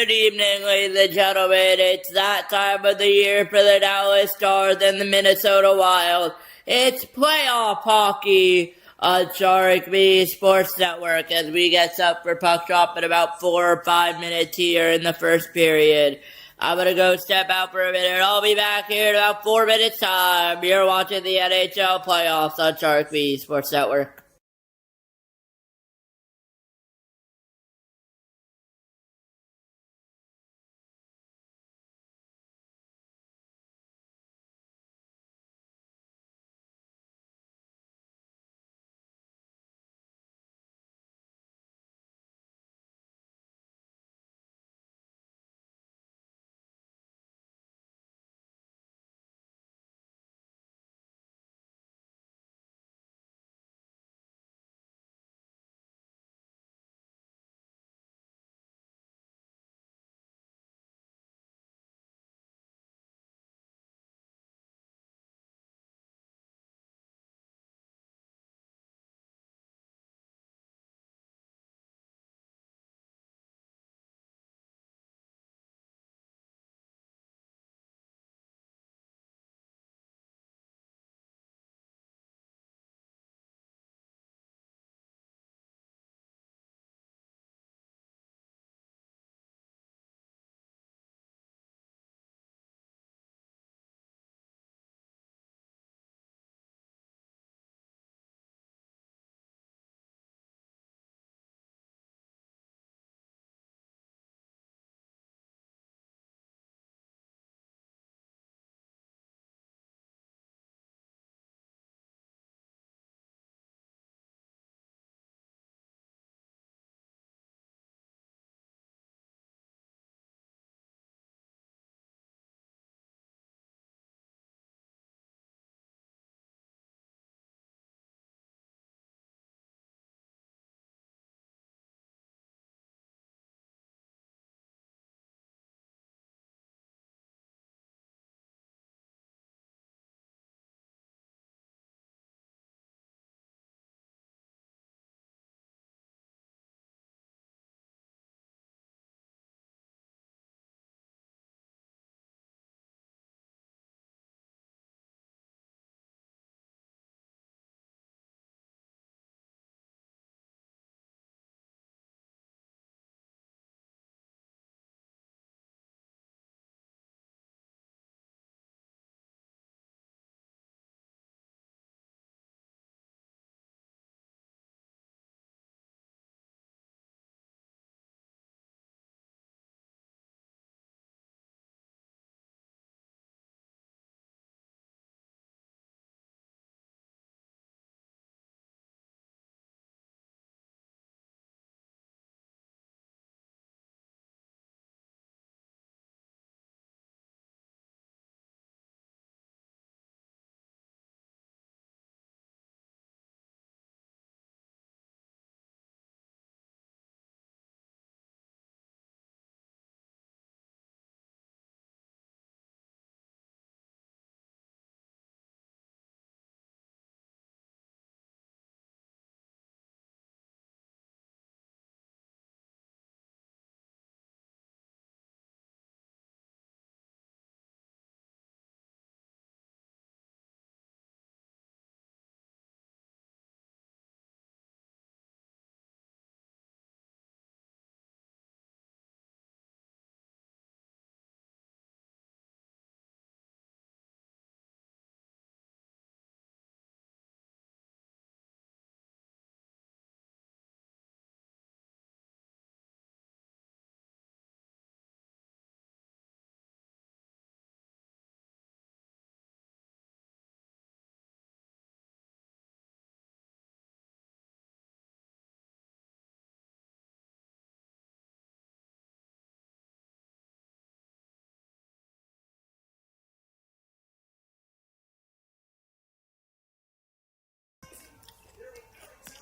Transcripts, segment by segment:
Good evening, ladies and gentlemen. It's that time of the year for the Dallas Stars and the Minnesota Wild. It's playoff hockey on Sharik B Sports Network as we get up for puck drop in about 4 or 5 minutes here in the first period. I'm going to go step out for a minute. I'll be back here in about 4 minutes time. You're watching the NHL playoffs on Sharik B Sports Network.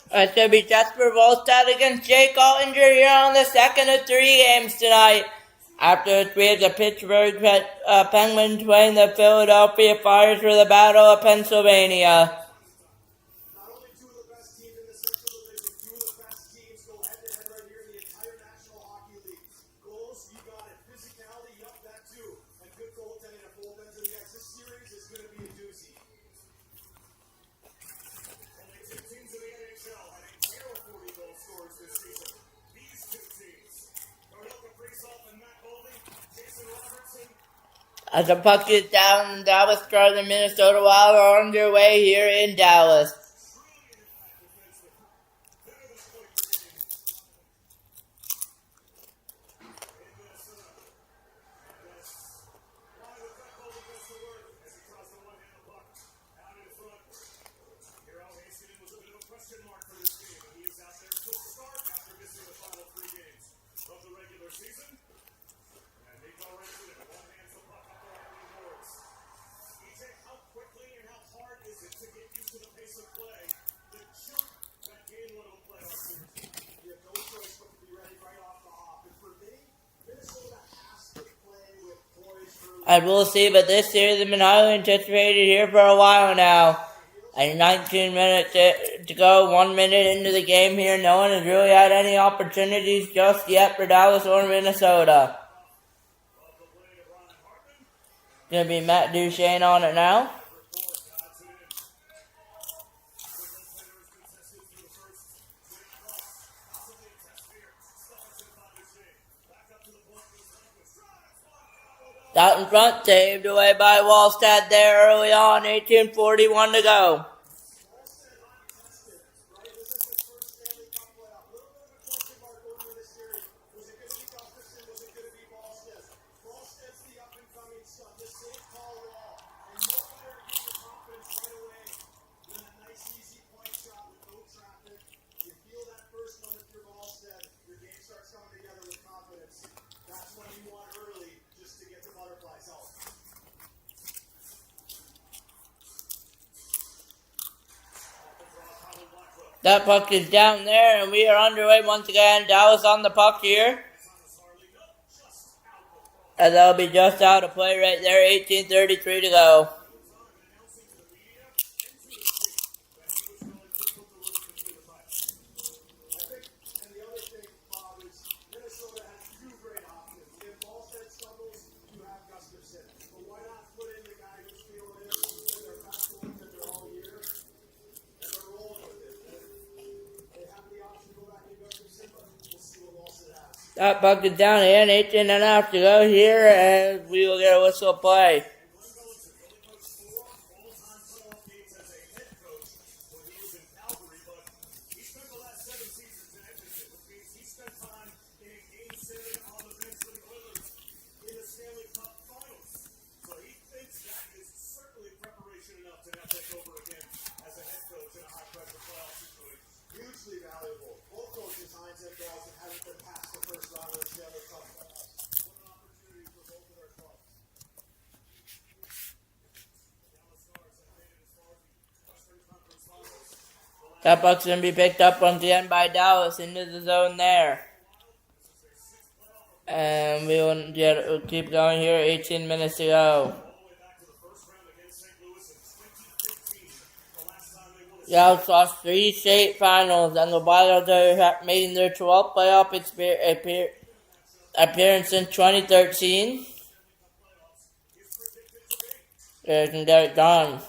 It's going to be Jesper Volstad against Jake Ottinger here on the second of 3 games tonight. After the 3 of the Pittsburgh Penguins playing the Philadelphia Flyers for the Battle of Pennsylvania. As the puck is down, Dallas Stars and Minnesota Wild are underway here in Dallas. I will see, but this series has been highly anticipated here for a while now. And 19 minutes to go, 1 minute into the game here. No one has really had any opportunities just yet for Dallas or Minnesota. Going to be Matt Duchesne on it now. Out in front, saved away by Wallstad there early on, 18:41 to go. That puck is down there, and we are underway once again. Dallas on the puck here. And that'll be just out of play right there, 18:33 to go. That puck is down again, 18.5 to go here, and we will get a whistle play. That puck's going to be picked up once again by Dallas into the zone there. And we'll keep going here, 18 minutes to go. Dallas lost 3 state finals, and the Wild are making their 12th playoff appearance in 2013. They can get it done.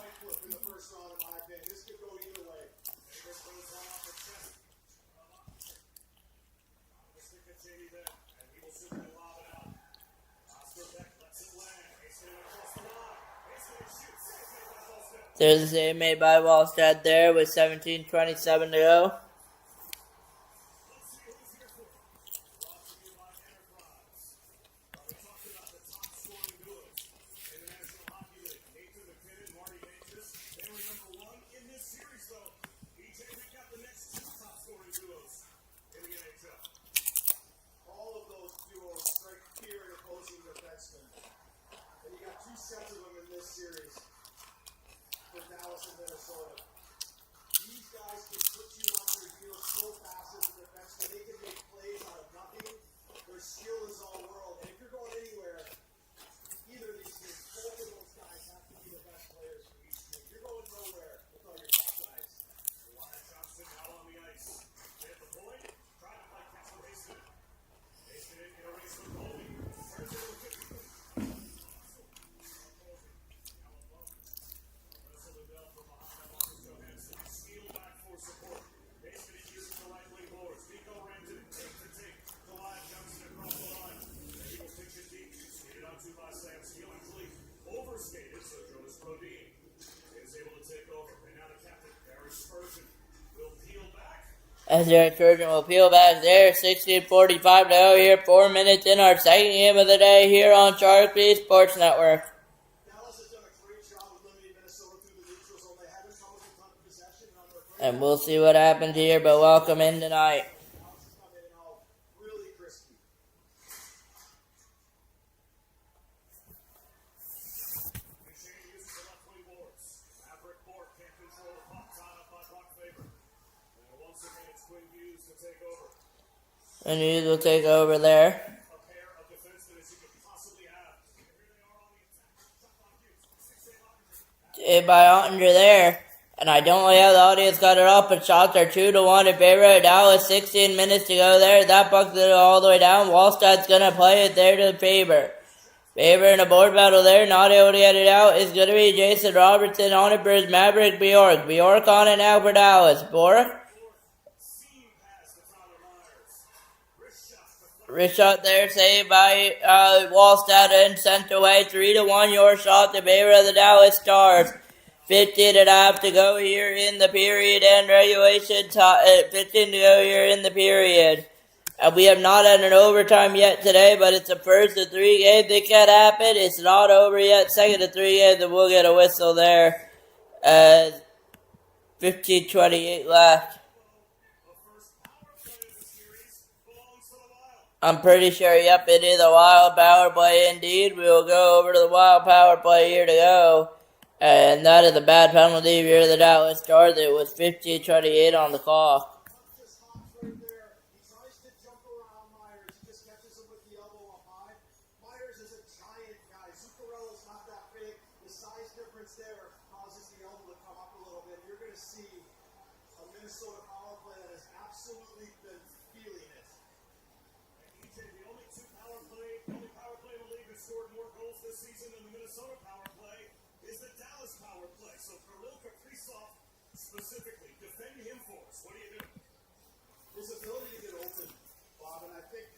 There's a save made by Wallstad there with 17:27 to go. As their encouragement will peel back there, 16:45 to go here, 4 minutes in our second game of the day here on Sharik B Sports Network. And we'll see what happens here, but welcome in tonight. And Hughes will take over there. Hit by Ottinger there. And I don't know how the audience got it up, but shots are 2-1 in favor of Dallas. 16 minutes to go there. That puck's all the way down. Wallstad's going to play it there to Faber. Faber in a board battle there. Not able to get it out is going to be Jason Robertson on it for his Maverick Bjork. Bjork on it now for Dallas. Bjork. Wrist shot there, saved by Wallstad and sent away. 3-1 your shot to favor of the Dallas Stars. 15.5 to go here in the period and regulation. 15 to go here in the period. And we have not had an overtime yet today, but it's the first of 3 games. It can happen. It's not over yet. Second of 3 games, and we'll get a whistle there. 15:28 left. I'm pretty sure, yep, it is a wild power play indeed. We will go over to the wild power play here to go. And that is a bad penalty here to the Dallas Stars. It was 15:28 on the clock. Specifically, defend him for us. What do you do? His ability to get open, Bob, and I think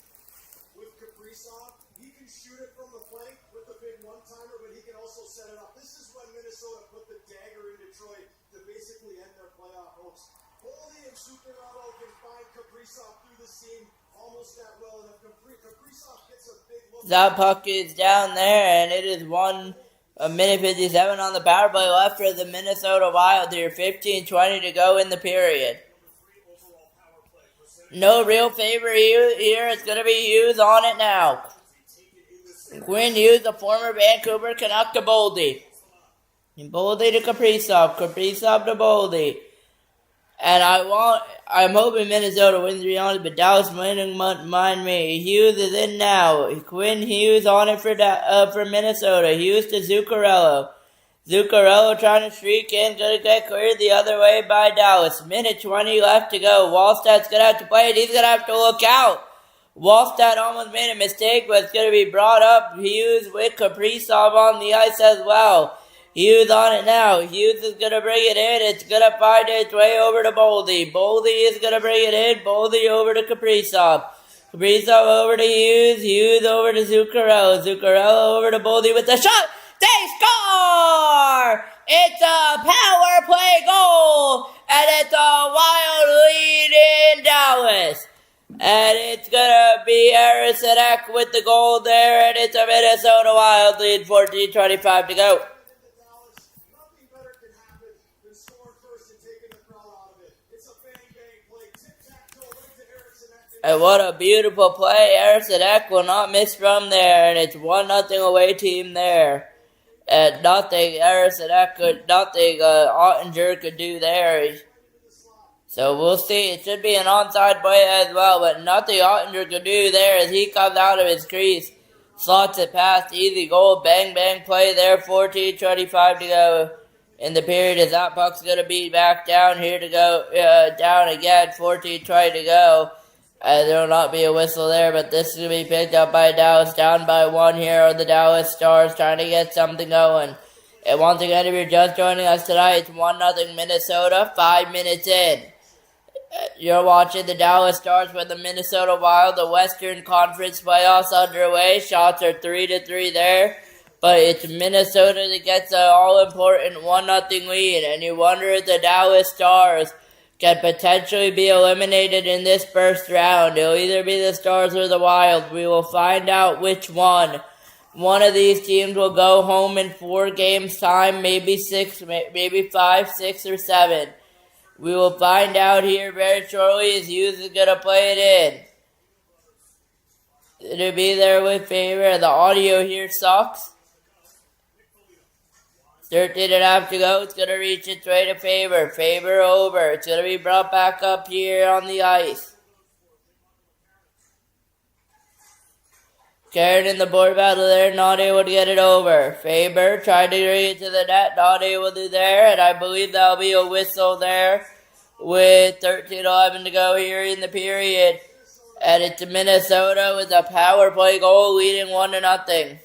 with Kaprizov, he can shoot it from the flank with the big one-timer, but he can also set it up. This is when Minnesota put the dagger in Detroit to basically end their playoff hopes. Boldy and Zuccarello can find Kaprizov through the seam almost that well, and if Kaprizov gets a big look... That puck is down there, and it is 1:57 on the power play left for the Minnesota Wild here. 15:20 to go in the period. No real favor here. It's going to be Hughes on it now. Quinn Hughes, the former Vancouver Canuck, to Boldy. And Boldy to Kaprizov. Kaprizov to Boldy. And I'm hoping Minnesota wins, to be honest, but Dallas winning mind me. Hughes is in now. Quinn Hughes on it for Minnesota. Hughes to Zuccarello. Zuccarello trying to streak in, gonna get cleared the other way by Dallas. Minute 20 left to go. Wallstad's gonna have to play it. He's gonna have to look out. Wallstad almost made a mistake, but it's gonna be brought up. Hughes with Kaprizov on the ice as well. Hughes on it now. Hughes is going to bring it in. It's going to find its way over to Boldy. Boldy is going to bring it in. Boldy over to Kaprizov. Kaprizov over to Hughes. Hughes over to Zuccarello. Zuccarello over to Boldy with the shot. They score! It's a power play goal. And it's a Wild lead in Dallas. And it's going to be Harrison Eck with the goal there. And it's a Minnesota Wild lead. 14:25 to go. And what a beautiful play. Harrison Eck will not miss from there. And it's 1-0 away team there. And nothing Ottinger could do there. So we'll see. It should be an onside play as well. But nothing Ottinger could do there as he comes out of his crease. Slots it past. Easy goal. Bang, bang play there. 14:25 to go in the period as that puck's going to be back down here to go. Down again. 14:20 to go. There will not be a whistle there, but this is going to be picked up by Dallas. Down by 1 here are the Dallas Stars trying to get something going. And once again, if you're just joining us tonight, it's 1-0 Minnesota, 5 minutes in. You're watching the Dallas Stars with the Minnesota Wild, the Western Conference playoffs underway. Shots are 3-3 there. But it's Minnesota that gets an all-important 1-0 lead. And you wonder if the Dallas Stars can potentially be eliminated in this first round. It'll either be the Stars or the Wild. We will find out which one. One of these teams will go home in 4 games time, maybe 6, maybe 5, 6, or 7. We will find out here very shortly as Hughes is going to play it in. It'll be there with Faber. The audio here sucks. 13.5 to go. It's going to reach its way to Faber. Faber over. It's going to be brought back up here on the ice. Karen in the board battle there, not able to get it over. Faber tried to bring it to the net, not able to there, and I believe that'll be a whistle there with 13:11 to go here in the period. And it's Minnesota with a power play goal leading 1-0.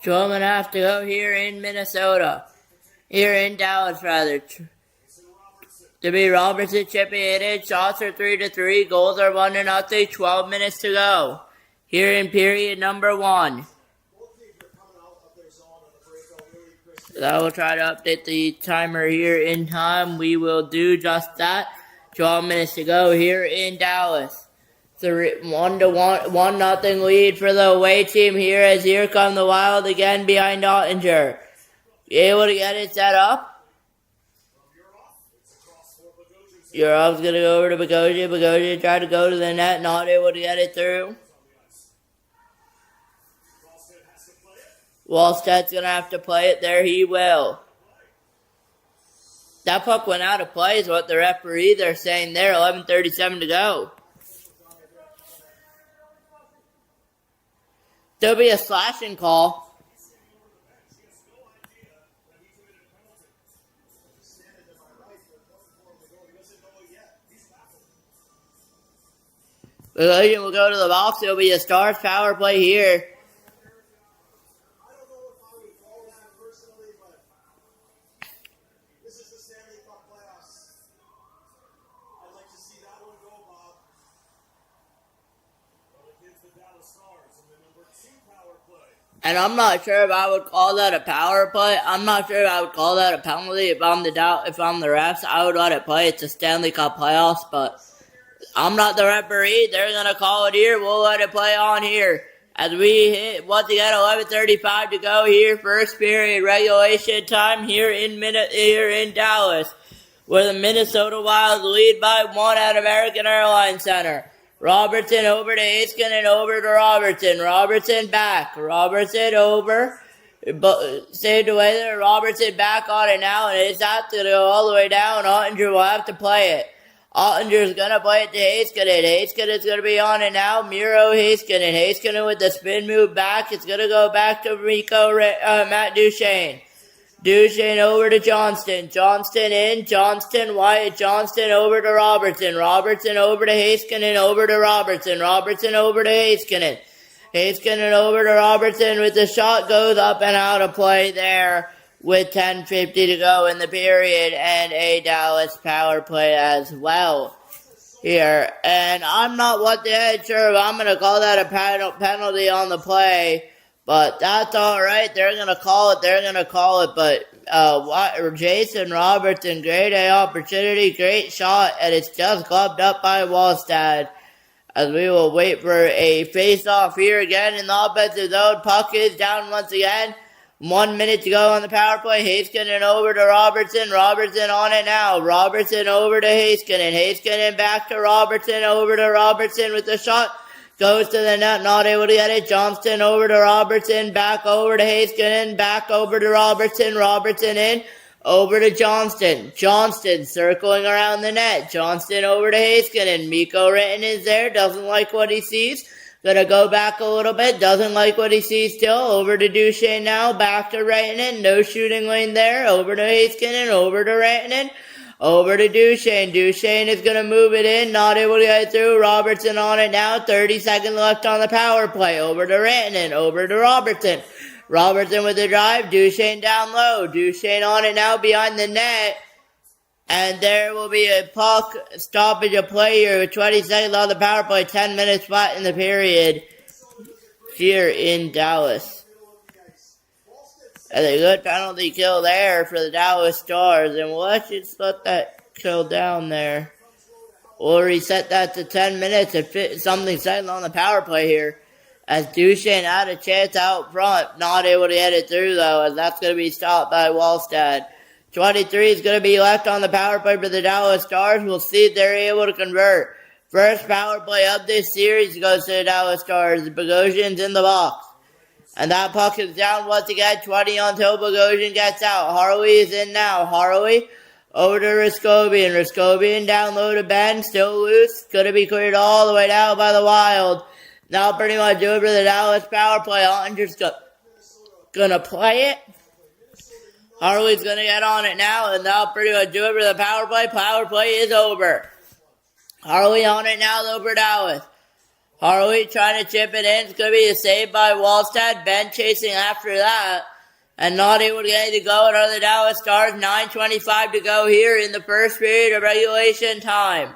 Strowman have to go here in Minnesota. Here in Dallas, rather. To be Robertson chipping it in. Shots are 3-3. Goals are 1-0. 12 minutes to go. Here in period number 1. I will try to update the timer here in time. We will do just that. 12 minutes to go here in Dallas. 1-0 lead for the away team here as here come the Wild again behind Ottinger. Able to get it set up. Yurov's going to go over to Bogosian. Bogosian tried to go to the net, not able to get it through. Wallstedt's going to have to play it there. He will. That puck went out of play is what the referee they're saying there. 11:37 to go. There'll be a slashing call. Bogosian will go to the box. It'll be a Stars power play here. I don't know if I would call that personally, but this is the Stanley Cup playoffs. I'd like to see that one go, Bob. Well, against the Dallas Stars in the number 2 power play. And I'm not sure if I would call that a power play. I'm not sure if I would call that a penalty. If I'm the refs, I would let it play. It's a Stanley Cup playoffs, but I'm not the referee. They're gonna call it here. We'll let it play on here as we hit once again 11:35 to go here. First period regulation time here in Dallas, where the Minnesota Wild lead by 1 at American Airlines Center. Robertson over to Heiskanen, over to Robertson. Robertson back. Robertson over. Saved away there. Robertson back on it now, and it's out to go all the way down. Ottinger will have to play it. Ottinger's going to play it to Heiskanen. Heiskanen's going to be on it now. Miro Heiskanen. Heiskanen with the spin move back. It's going to go back to Matt Duchene. Duchene over to Johnston. Johnston in. Johnston, Wyatt. Johnston over to Robertson. Robertson over to Heiskanen. Over to Robertson. Robertson over to Heiskanen. Heiskanen over to Robertson with the shot goes up and out of play there with 10:50 to go in the period and a Dallas power play as well here. And I'm not what the head sure if I'm going to call that a penalty on the play. But that's all right. They're going to call it. But Jason Robertson, great opportunity, great shot, and it's just gloved up by Wallstad. As we will wait for a face-off here again in the offensive zone. Puck is down once again. 1 minute to go on the power play. Heiskanen over to Robertson. Robertson on it now. Robertson over to Heiskanen. Heiskanen back to Robertson. Over to Robertson with the shot. Goes to the net, not able to get it. Johnston over to Robertson, back over to Heiskanen, back over to Robertson. Robertson in, over to Johnston. Johnston circling around the net. Johnston over to Heiskanen. Mikko Rantanen is there, doesn't like what he sees. Gonna go back a little bit, doesn't like what he sees still. Over to Duchene now, back to Rantanen. No shooting lane there. Over to Heiskanen, over to Rantanen. Over to Duchene. Duchene is going to move it in. Not able to get through. Robertson on it now. 30 seconds left on the power play. Over to Rantanen. Over to Robertson. Robertson with the drive. Duchene down low. Duchene on it now behind the net. And there will be a puck stoppage of play here with 20 seconds on the power play. 10 minutes flat in the period here in Dallas. And a good penalty kill there for the Dallas Stars. And let's just let that kill down there. We'll reset that to 10 minutes and fit something settled on the power play here. As Duchene had a chance out front. Not able to get it through though, as that's going to be stopped by Wallstad. 23 is going to be left on the power play for the Dallas Stars. We'll see if they're able to convert. First power play of this series goes to the Dallas Stars. Bogosian's in the box. And that puck is down once again, 20 until Bogosian gets out. Harley is in now. Harley over to Raskobian. Raskobian down low to Ben, still loose. Going to be cleared all the way down by the Wild. Now pretty much do it for the Dallas power play. Ottinger's going to play it. Harley's going to get on it now, and now pretty much do it for the power play. Power play is over. Harley on it now, though, for Dallas. Harley trying to chip it in. It's going to be a save by Wallstad. Ben chasing after that. And not able to get it to go. Another Dallas Stars. 9:25 to go here in the first period of regulation time.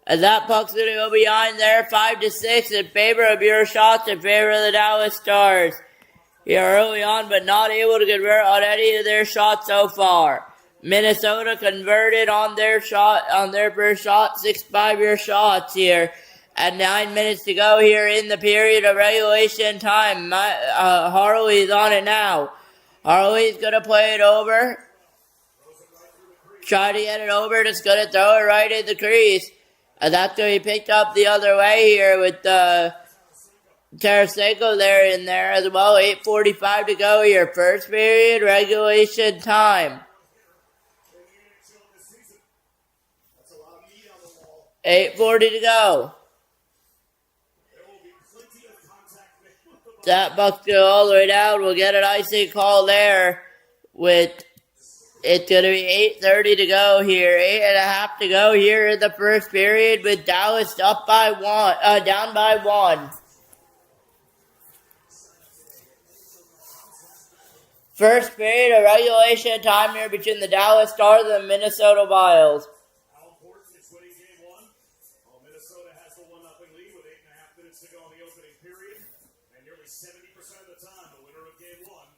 As that puck's going to go behind there. 5-6 in favor of your shots. In favor of the Dallas Stars. Here early on, but not able to convert on any of their shots so far. Minnesota converted on their first shot. 6 5-year shots here. At 9 minutes to go here in the period of regulation time. Harley's on it now. Harley's going to play it over. Try to get it over. Just going to throw it right in the crease. And that's going to be picked up the other way here with Tarasenko there in there as well. 8:45 to go here. First period regulation time. 8:40 to go. That buck's go all the way down. We'll get an icing call there with It's going to be 8:30 to go here. 8.5 to go here in the first period with Dallas up by down by 1. First period of regulation time here between the Dallas Stars and the Minnesota Wild. How important is winning game one? Well, Minnesota has the 1-0 lead with 8.5 minutes to go in the opening period. And nearly 70% of the time, the winner of game one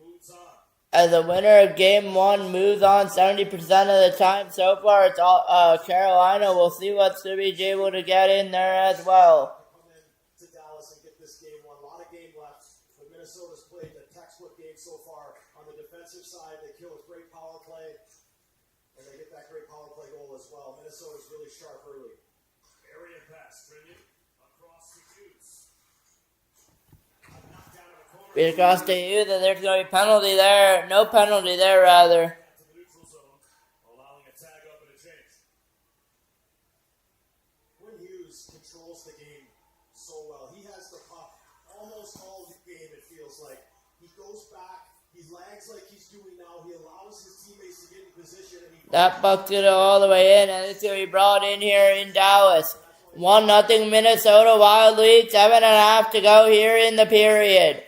moves on. As the winner of game 1 moves on 70% of the time. So far, it's all Carolina. We'll see what Subby's able to get in there as well. Come in to Dallas and get this game one. A lot of game left. But Minnesota's played the textbook game so far. On the defensive side, they kill with great power play. And they get that great power play goal as well. Minnesota's really sharp early. Area pass, Trinity. Across the Hughes. Knocked down in the corner. Beat across to you, that there's going to be penalty there. No penalty there, rather. To the neutral zone, allowing a tag up and a change. Quinn Hughes controls the game so well. He has the puck almost all the game, it feels like. He goes back, he lags like he's doing now, he allows his teammates to get in position. And That puck's going to go all the way in, and it's going to be brought in here in Dallas. 1-0 Minnesota Wild lead, 7.5 to go here in the period.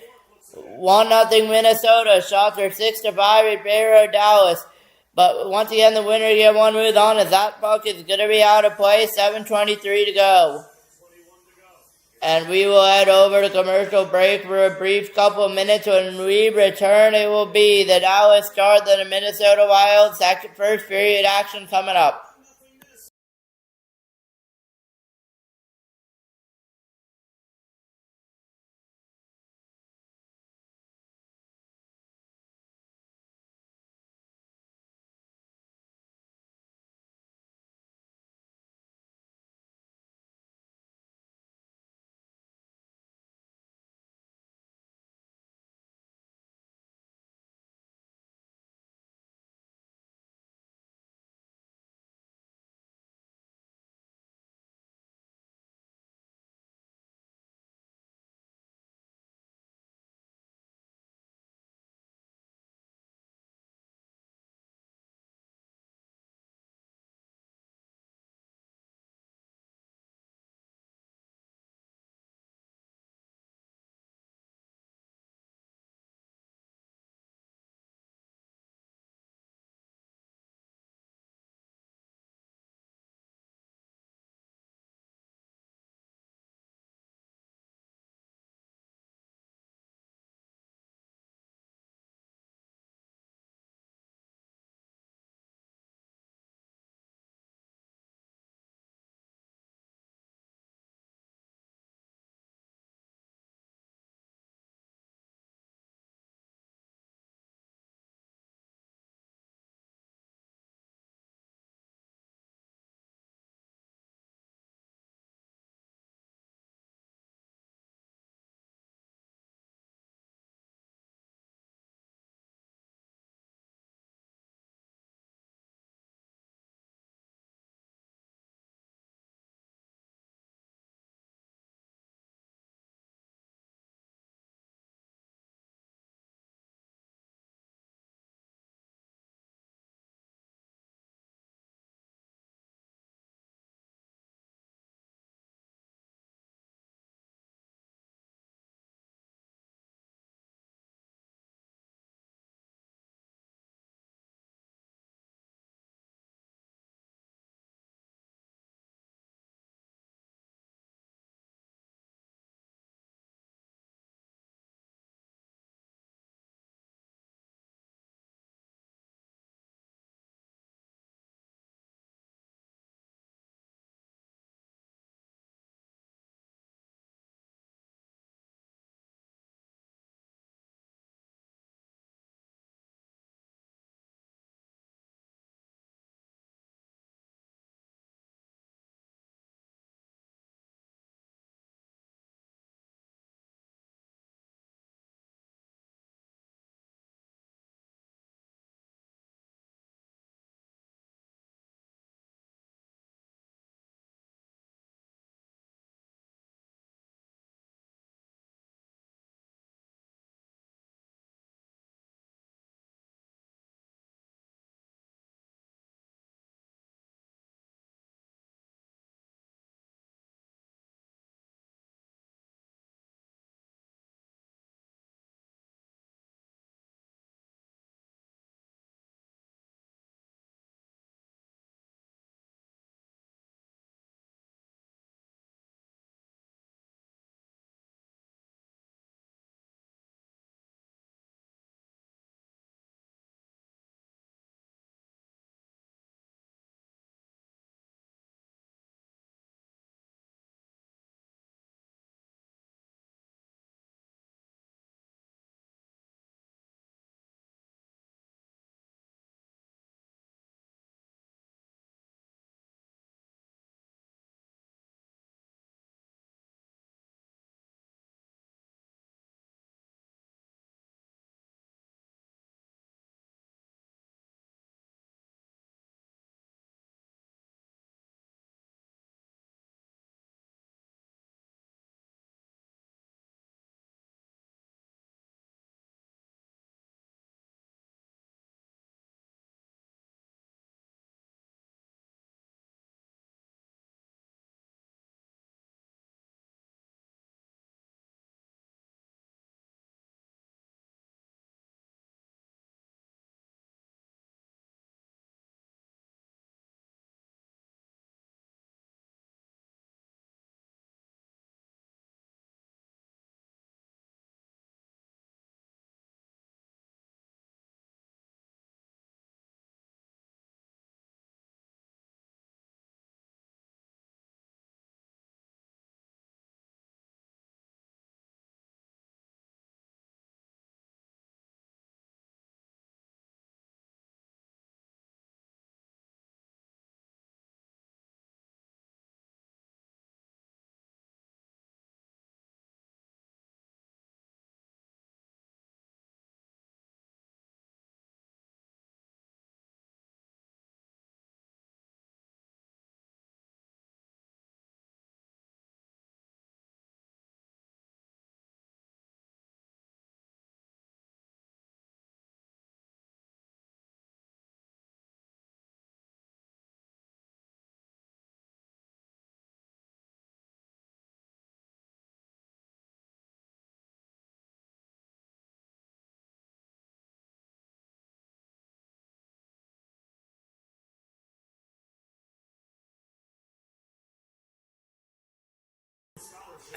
1-0 Minnesota. Shots are 6-5 in favor of Dallas. But once again, the winner get one move on as that puck is going to be out of play. 7:23 to go. And we will head over to commercial break for a brief couple of minutes. When we return, it will be the Dallas Stars and the Minnesota Wild first period action coming up.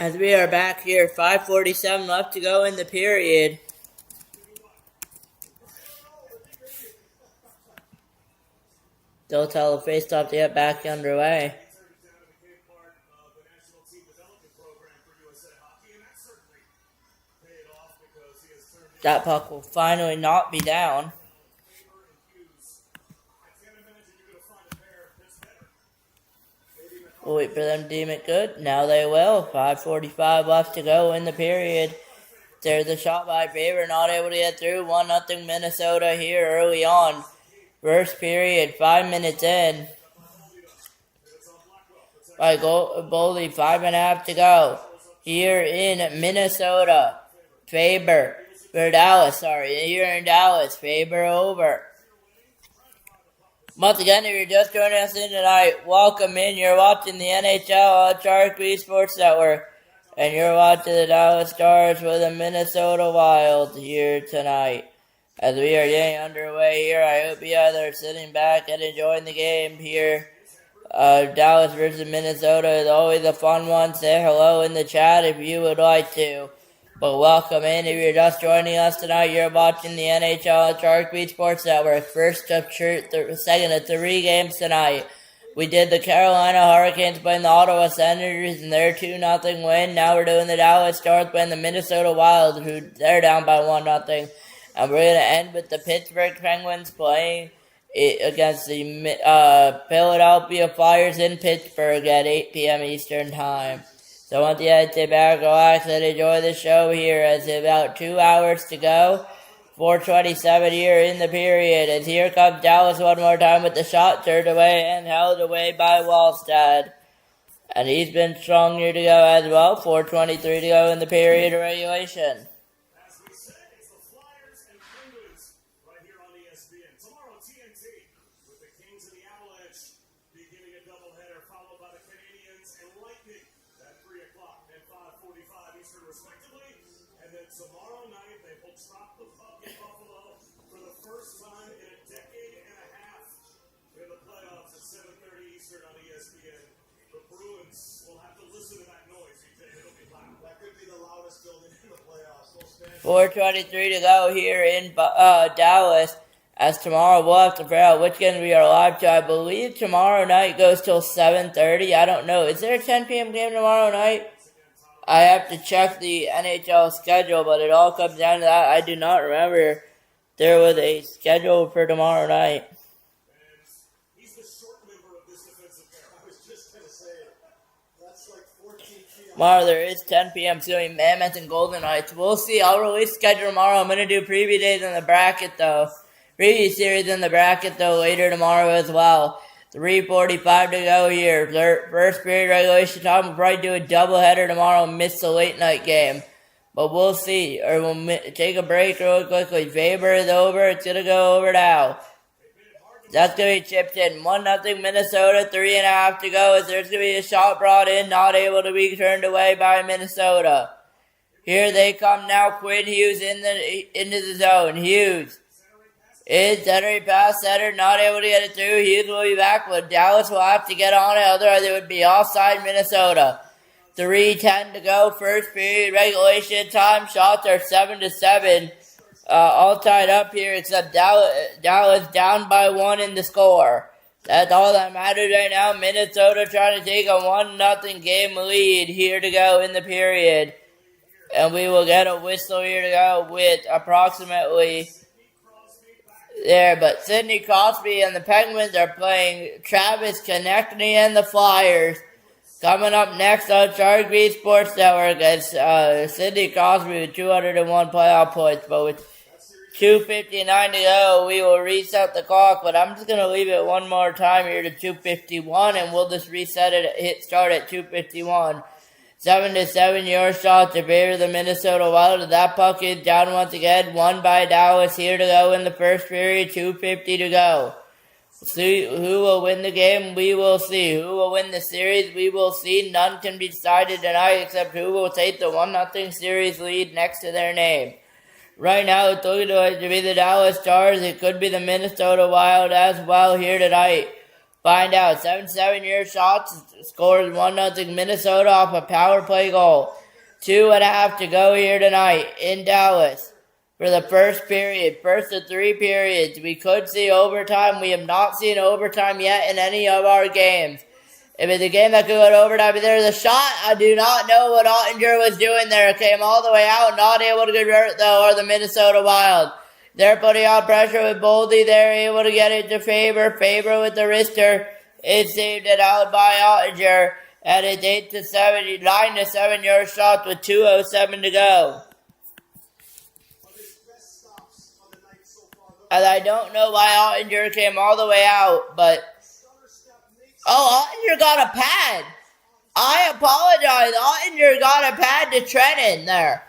As we are back here, 5:47 left to go in the period. Still tell the faceoff to get back underway. That puck will finally not be down. We'll wait for them to deem it good. Now they will. 5:45 left to go in the period. There's a shot by Faber, not able to get through. 1-0 Minnesota here early on. First period, 5 minutes in. By Boldy, 5.5 to go. Here in Minnesota. Faber. Or Dallas, sorry. Here in Dallas. Faber over. Once again, if you're just joining us in tonight, welcome in. You're watching the NHL on Sharik B Sports Network. And you're watching the Dallas Stars with the Minnesota Wild here tonight. As we are getting underway here, I hope you guys are sitting back and enjoying the game here. Dallas versus Minnesota is always a fun one. Say hello in the chat if you would like to. But welcome in. If you're just joining us tonight, you're watching the NHL on Sharik B Sports Network. Second of 3 games tonight. We did the Carolina Hurricanes playing the Ottawa Senators and their 2-0 win. Now we're doing the Dallas Stars playing the Minnesota Wild, who they're down by 1-0. And we're going to end with the Pittsburgh Penguins playing against the Philadelphia Flyers in Pittsburgh at 8 p.m. Eastern Time. So once again, sit back, relax, and enjoy the show here as about 2 hours to go. 4:27 here in the period, as here comes Dallas one more time with the shot turned away and held away by Wallstad. And he's been strong here to go as well. 4:23 to go in the period of regulation. As we said, it's the Flyers and Penguins right here on ESPN. Tomorrow, TNT with the Kings and the Avalanche beginning a doubleheader, followed by the Canadiens and Lightning at 3 o'clock and 5:45 Eastern, respectively. And then tomorrow night, they will drop the puck in Buffalo for the first time in a decade and a half in the playoffs at 7:30 Eastern on ESPN. The Bruins will have to listen to that noise. It'll be loud. That could be the loudest building in the playoffs. 4:23 to go here in Dallas. As tomorrow we'll have to figure out which game we are live to. I believe tomorrow night goes till 7:30. I don't know. Is there a 10 p.m. game tomorrow night? I have to check the NHL schedule, but it all comes down to that. I do not remember there was a schedule for tomorrow night. He's the short member of this defensive pair. I was just going to say, that's like 14 feet. Tomorrow there is 10 p.m. So Mammoth and Golden Knights. We'll see. I'll release schedule tomorrow. I'm going to do preview days in the bracket, though. Preview series in the bracket, though, later tomorrow as well. 3:45 to go here. First period regulation time. We'll probably do a doubleheader tomorrow and miss the late night game. But we'll see. Or we'll take a break real quickly. Faber is over. It's going to go over now. That's going to be chipped in. 1-0 Minnesota. 3.5 to go as there's going to be a shot brought in. Not able to be turned away by Minnesota. Here they come now. Quinn Hughes into the zone. Hughes. Is centering pass center, not able to get it through. Hughes will be back, but Dallas will have to get on it, otherwise it would be offside Minnesota. 3:10 to go, first period, regulation time. Shots are 7-7. All tied up here, except Dallas down by 1 in the score. That's all that matters right now. Minnesota trying to take a 1-0 game lead here to go in the period. And we will get a whistle here to go with approximately there, but Sidney Crosby and the Penguins are playing Travis Konechny and the Flyers. Coming up next on Sharik B Sports Network is Sidney Crosby with 201 playoff points, but with 2:59 to go, we will reset the clock, but I'm just going to leave it one more time here to 2:51, and we'll just reset it, hit start at 2:51. 7-7 your shots in favor of the Minnesota Wild. That puck is down once again. Won by Dallas here to go in the first period. 2:50 to go. See who will win the game. We will see. Who will win the series. We will see. None can be decided tonight except who will take the 1-0 series lead next to their name. Right now it's looking to be the Dallas Stars. It could be the Minnesota Wild as well here tonight. Find out. 7-7 your shots. Scores 1-0 Minnesota off a power play goal. 2.5 to go here tonight in Dallas for the first period. First of 3 periods. We could see overtime. We have not seen overtime yet in any of our games. If it's a game that could go to overtime, there's a shot. I do not know what Ottinger was doing there. It came all the way out, not able to convert though, or the Minnesota Wild. They're putting on pressure with Boldy. They're able to get it to Faber. Faber with the wrister. It saved it out by Ottinger. And it's 9-7 yard shots with 2:07 to go. And I don't know why Ottinger came all the way out, but Ottinger got a pad. I apologize. Ottinger got a pad to Trenton there.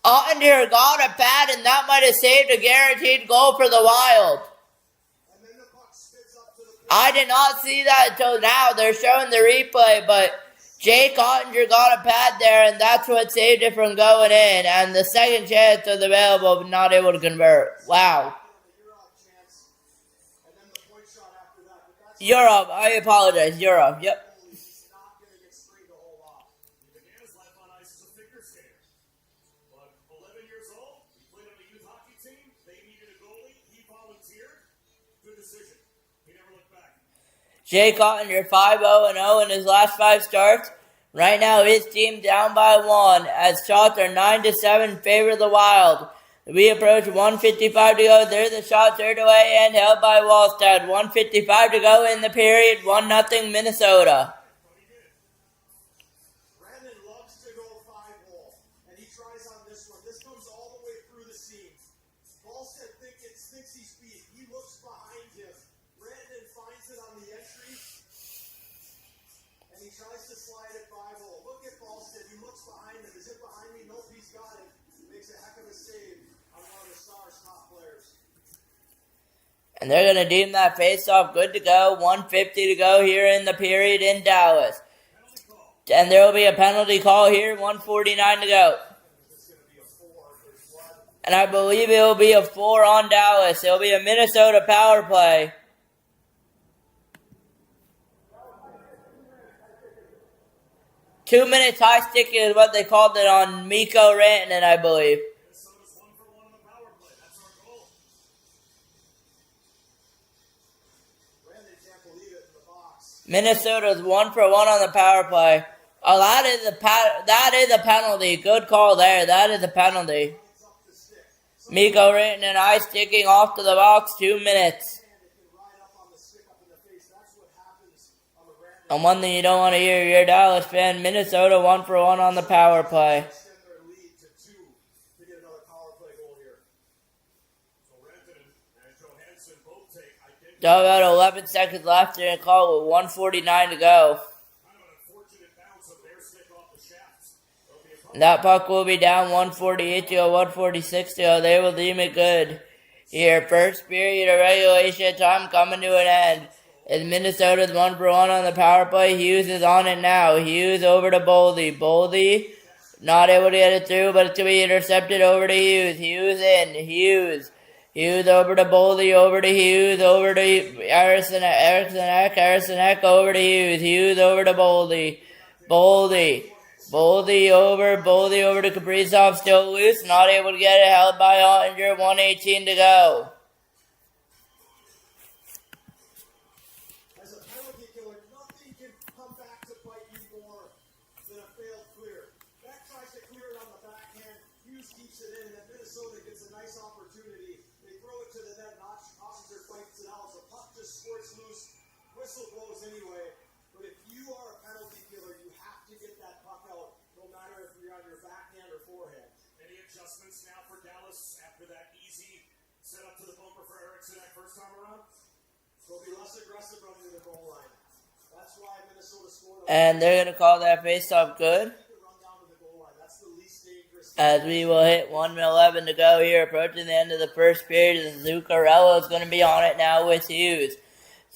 Ottinger got a pad, and that might have saved a guaranteed goal for the Wild. I did not see that until now. They're showing the replay, but Jake Ottinger got a pad there, and that's what saved it from going in. And the second chance was available, but not able to convert. Wow. Europe, I apologize. Europe, yep. Jake Ottinger 5-0-0 in his last 5 starts. Right now, his team down by 1 as shots are 9-7 in favor of the Wild. We approach 1:55 to go. There's a shot turned away and held by Wallstad. 1:55 to go in the period. 1-0 Minnesota. Brandon loves to go 5-hole, and he tries on this one. This comes all the way through the seam. Wallstad thinks he's beat. He looks behind him. Brandon finds it on the entry, and he tries to slide it 5-hole. Look at Wallstad. He looks behind him. Is it behind me? Nope, he's got it. Makes a heck of a save. And they're going to deem that face-off good to go. 1:50 to go here in the period in Dallas. And there will be a penalty call here. 1:49 to go. And I believe it will be a 4 on Dallas. It will be a Minnesota power play. Two-minute tie stick is what they called it on Mikko Rantanen, I believe. Minnesota's 1 for 1 on the power play. Oh, that is a penalty. Good call there. That is a penalty. Mikko Rantanen and I sticking off to the box. 2 minutes. And one thing you don't want to hear, you're a Dallas fan. Minnesota 1 for 1 on the power play. So about 11 seconds left in a call with 1:49 to go. That puck will be down 1:48 to go, 1:46 to go. They will deem it good. Here, first period of regulation time coming to an end. As Minnesota's 1 for 1 on the power play. Hughes is on it now. Hughes over to Boldy. Boldy not able to get it through, but it's going to be intercepted over to Hughes. Hughes in. Hughes over to Boldy, over to Hughes, over to Harrison Eck over to Hughes. Hughes over to Boldy. Boldy over to Kaprizov, still loose, not able to get it, held by Ottinger, 1:18 to go. As a penalty killer, nothing can come back to bite you more than a failed clear. Beck tries to clear it on the backhand. Hughes keeps it in, and Minnesota gets a nice opportunity. They throw it to the net, and Ottinger fights it out. The puck just squirts loose. Whistle blows anyway. But if you are a penalty killer, you have to get that puck out, no matter if you're on your backhand or forehand. Any adjustments now for Dallas after that easy setup to the bumper for Eriksson that first time around? They'll be less aggressive running to the goal line. That's why Minnesota scored. And they're going to call that face-off good. As we will hit 1:11 to go here, approaching the end of the first period. Zuccarello is going to be on it now with Hughes.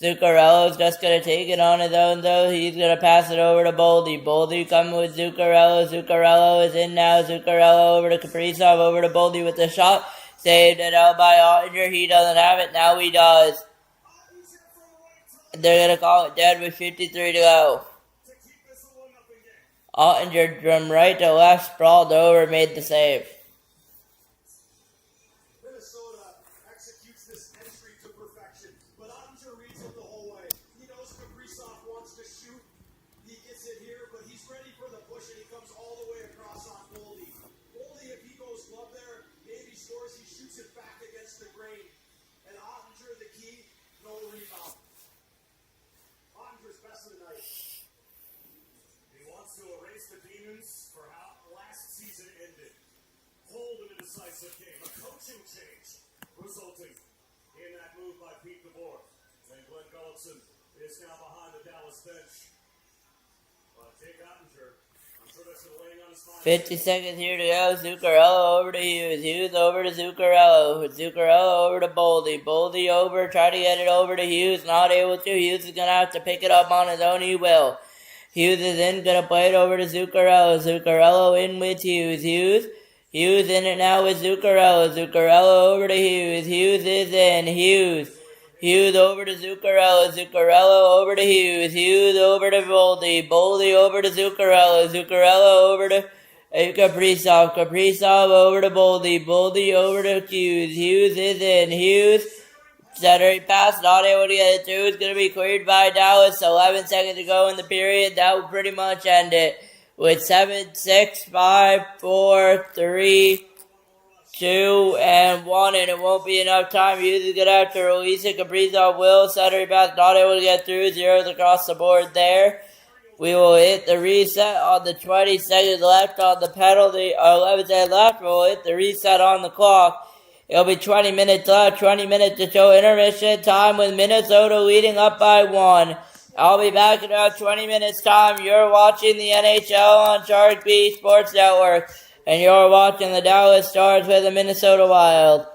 Zuccarello is just going to take it on his own, though. He's going to pass it over to Boldy. Boldy coming with Zuccarello. Zuccarello is in now. Zuccarello over to Kaprizov, over to Boldy with the shot. Saved it out by Ottinger. He doesn't have it. Now he does. They're going to call it dead with 53 to go. Ottinger from right to left, sprawled over, made the save. Minnesota executes this entry to perfection, but Ottinger reads it the whole way. He knows Kaprizov wants to shoot. He gets it here, but he's ready for the push, and he comes all the way across on Boldy. Boldy, if he goes glove there, maybe scores. He shoots it back against the grain. And Ottinger, the key, no rebound. Ottinger's best of the night. He wants to erase the demons for how last season ended. Hold in a decisive game. A coaching change resulting in that move by Pete DeBoer. And Glenn Gullickson is now behind the Dallas bench. But Jake Ottinger, I'm sure that's been weighing on his mind. 50 seconds here to go. Zuccarello over to Hughes. Hughes over to Zuccarello. Zuccarello over to Boldy. Boldy over. Try to get it over to Hughes. Not able to. Hughes is going to have to pick it up on his own. He will. Hughes is in. Going to play it over to Zuccarello. Zuccarello in with Hughes. Hughes in it now with Zuccarello. Zuccarello over to Hughes. Hughes is in. Hughes over to Zuccarello. Zuccarello over to Hughes. Hughes over to Boldy. Boldy over to Zuccarello. Zuccarello over to Kaprizov. Kaprizov over to Boldy. Boldy over to Hughes. Hughes is in. Hughes. Centering pass, not able to get it through. It's going to be cleared by Dallas. 11 seconds to go in the period. That will pretty much end it. With 7, 6, 5, 4, 3, 2, and 1, and it won't be enough time. Hughes is going to have to release it. Kaprizov will. Centering pass, not able to get through. Zeros across the board there. We will hit the reset on the 20 seconds left on the penalty. 11 seconds left. We'll hit the reset on the clock. It'll be 20 minutes left. 20 minutes to show intermission time with Minnesota leading up by 1. I'll be back in about 20 minutes time. You're watching the NHL on Sharik B Sports Network. And you're watching the Dallas Stars with the Minnesota Wild.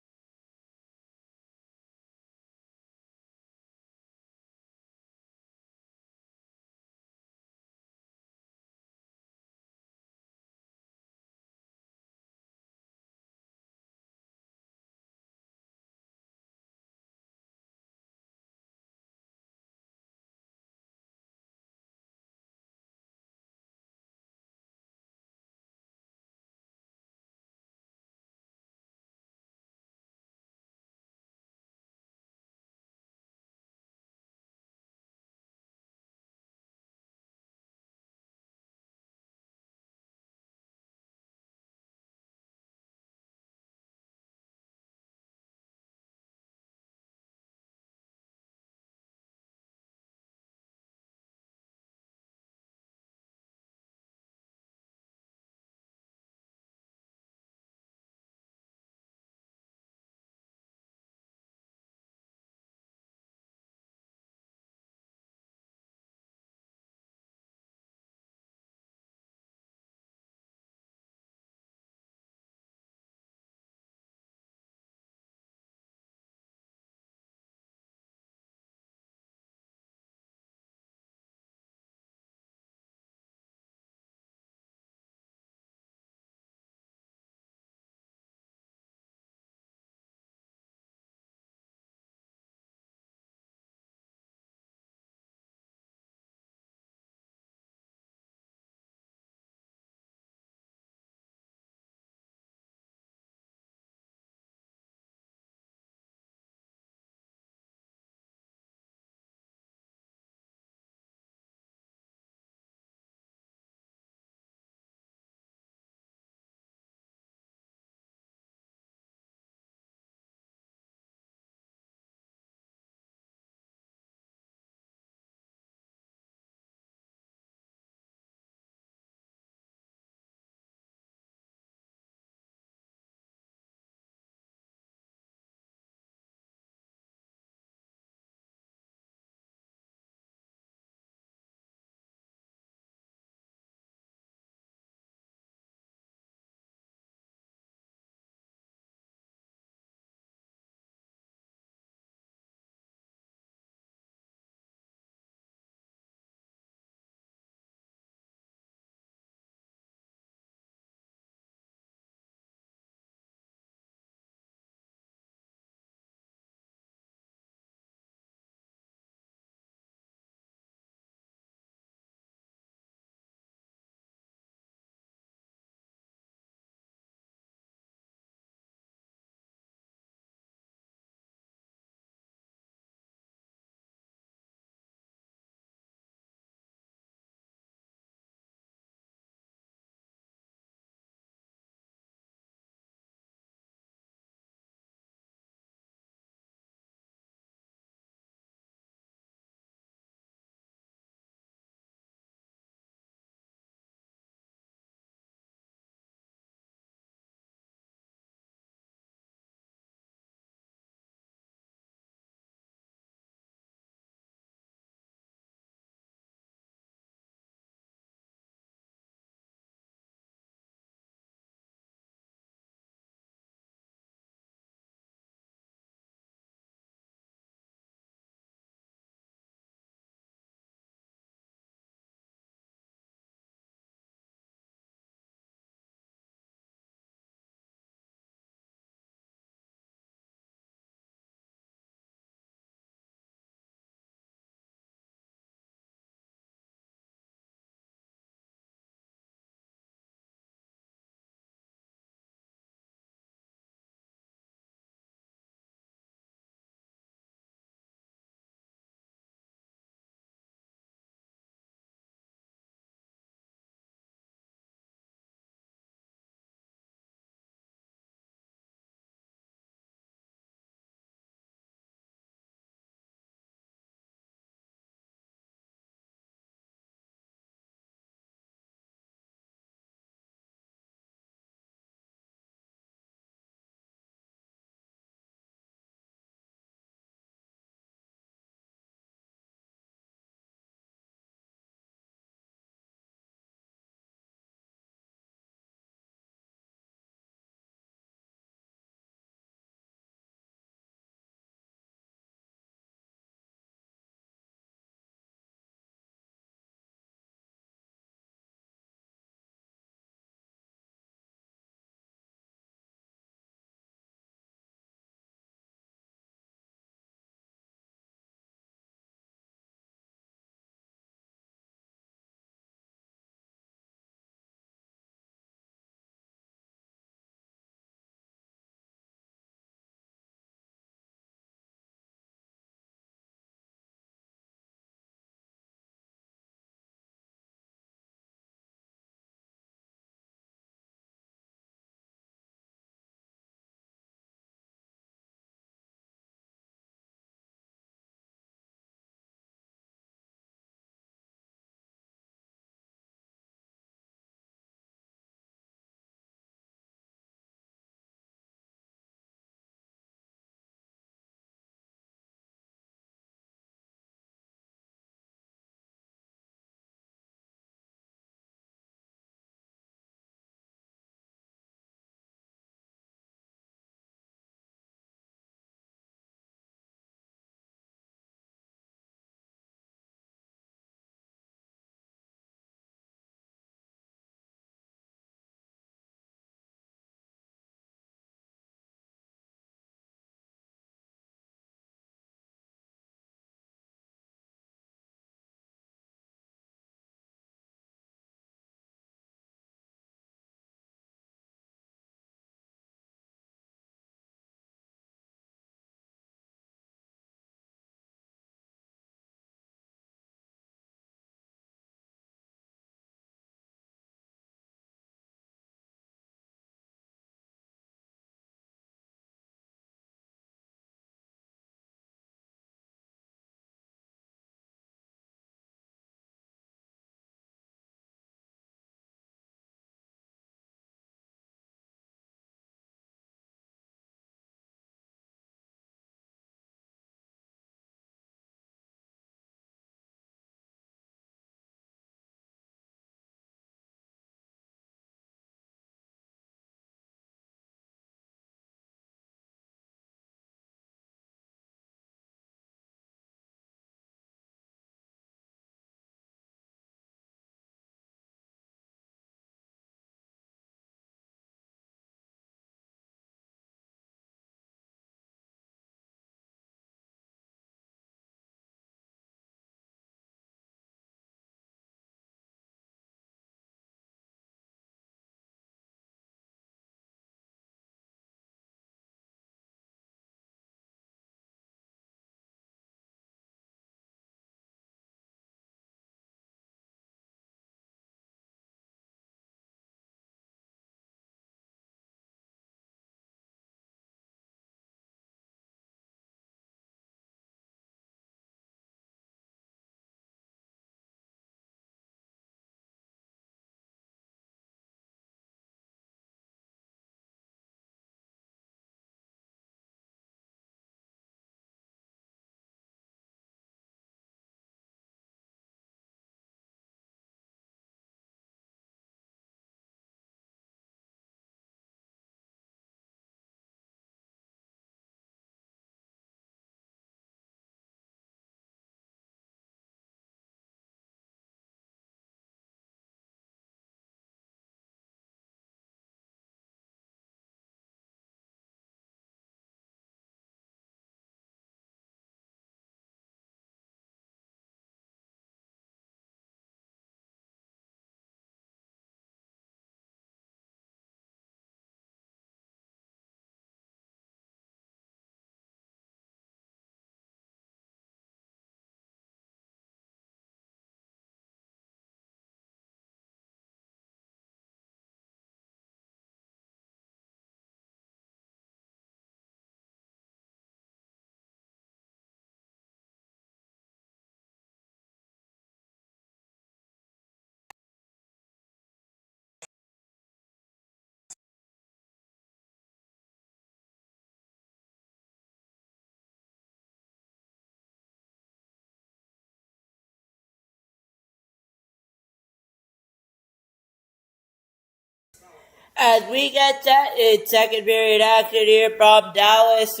As we get set, it's second period action here from Dallas,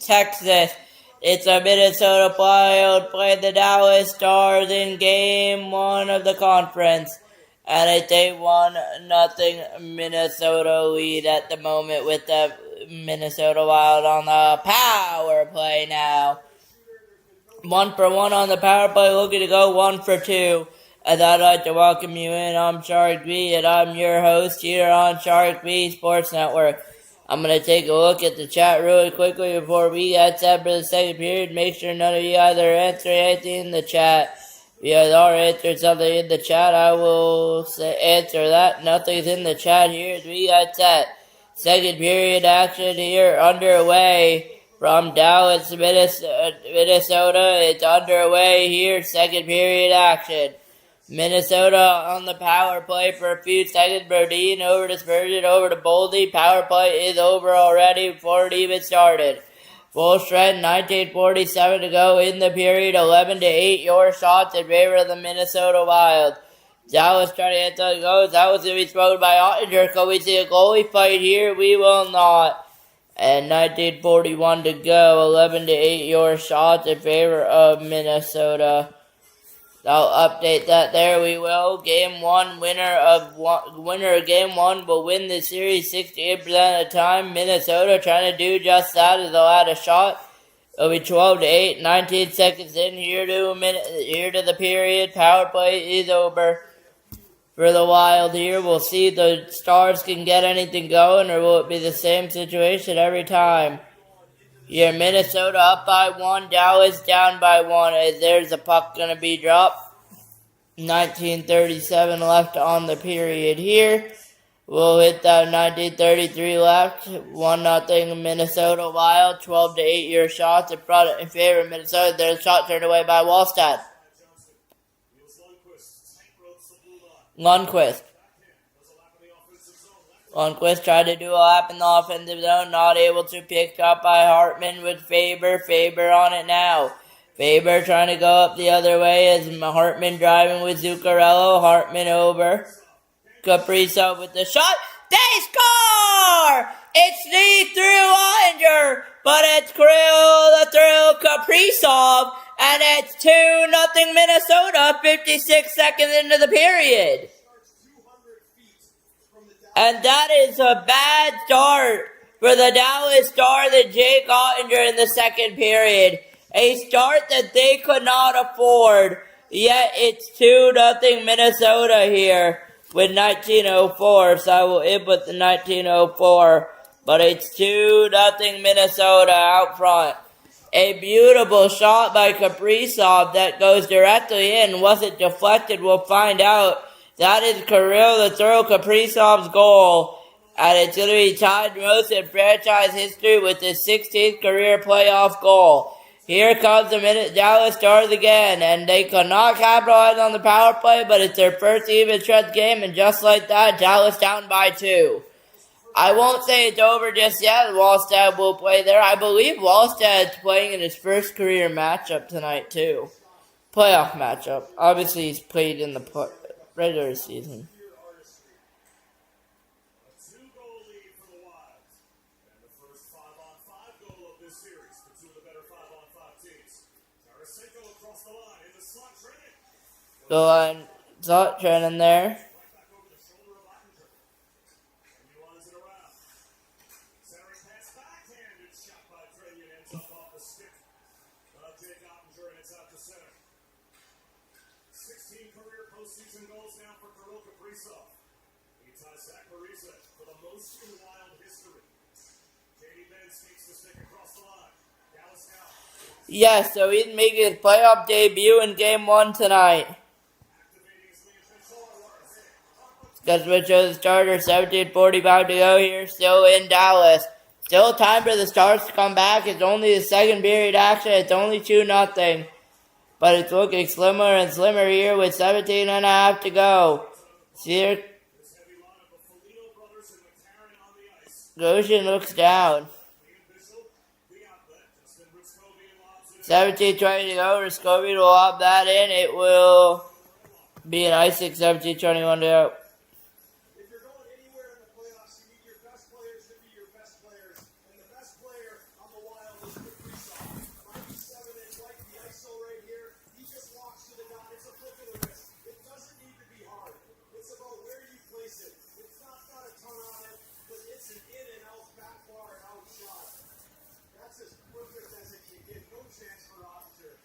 Texas. It's a Minnesota Wild playing the Dallas Stars in Game 1 of the conference. And it's a 1-0 Minnesota lead at the moment with the Minnesota Wild on the power play now. 1-for-1 on the power play, looking to go 1-for-2. And I'd like to welcome you in. I'm Sharik B, and I'm your host here on Sharik B Sports Network. I'm going to take a look at the chat really quickly before we get set for the second period. Make sure none of you guys are answering anything in the chat. If you guys are answering something in the chat, I will answer that. Nothing's in the chat here as we got set. Second period action here underway. From Dallas, Minnesota, it's underway here. Second period action. Minnesota on the power play for a few seconds. Brodin over to Spurgeon, over to Boldy. Power play is over already before it even started. Full strength, 19:47 to go in the period. 11-8 your shots in favor of the Minnesota Wild. Dallas trying to get the goals. That was going to be thrown by Ottinger. Can we see a goalie fight here? We will not. And 19:41 to go. 11-8 your shots in favor of Minnesota. I'll update that there. We will. Game 1, winner of Game 1 will win the series 68% of the time. Minnesota trying to do just that as they'll add a shot. It'll be 12-8, 19 seconds in here to the period. Power play is over for the Wild here. We'll see if the Stars can get anything going, or will it be the same situation every time? Here, Minnesota up by 1, Dallas down by 1. As there's a puck going to be dropped. 19:37 left on the period here. We'll hit that 19:33 left. 1-0 Minnesota Wild. 12-8 your shots in favor of Minnesota. There's a shot turned away by Wallstad. Lundqvist tried to do a lap in the offensive zone, not able to, picked up by Hartman with Faber. Faber on it now. Faber trying to go up the other way as Hartman driving with Zuccarello. Hartman over. Kaprizov with the shot. They score! It's the through Ottinger, but it's Krill through Kaprizov, and it's 2-0 Minnesota, 56 seconds into the period. And that is a bad start for the Dallas Stars and Jake Ottinger in the second period. A start that they could not afford. Yet it's 2-0 Minnesota here with 19:04. So I will input the 19:04. But it's 2-0 Minnesota out front. A beautiful shot by Kaprizov that goes directly in. Wasn't deflected, we'll find out. That is Kirill to throw Kaprizov's goal. And it's going to be tied most in franchise history with his 16th career playoff goal. Here comes the Dallas Stars again. And they could not capitalize on the power play, but it's their first even strength game. And just like that, Dallas down by 2. I won't say it's over just yet. Wallstad will play there. I believe Wallstad's playing in his first career matchup tonight, too. Playoff matchup. Obviously, he's played in the regular season. A 2-goal lead for the Wild. And the first 5-on-5 goal of this series for two of the better 5-on-5 teams. Tarasenko across the line in the slot training. The line slot training there. Right back over the shoulder of Ottinger. And he lines it around. Centering pass backhanded shot by Trenyon, ends up off the stick of Jake Ottinger, and it's out to center. 16 career postseason goals now for Kirill Kaprizov. He ties Zach Parise for the most in Wild history. Katie Ben sneaks the stick across the line. Dallas now. Yes, so he's making his playoff debut in Game 1 tonight. Activating his lead official. That's what shows the starter. 17:45 to go here, still in Dallas. Still time for the Stars to come back. It's only the second period action. It's only 2-0. But it's looking slimmer and slimmer here with 17.5 to go. Here, This heavy lineup of Foligno brothers and McCarron on the ice. Goshen looks down. Liam Bishop, the outlet. Justin Rutzkovian lobs it. 17:20 to go. Riscovi will lob that in. It will be an icing. 17:21 to go. If you're going anywhere in the playoffs, That's as perfect as it can get. No chance for Ottinger.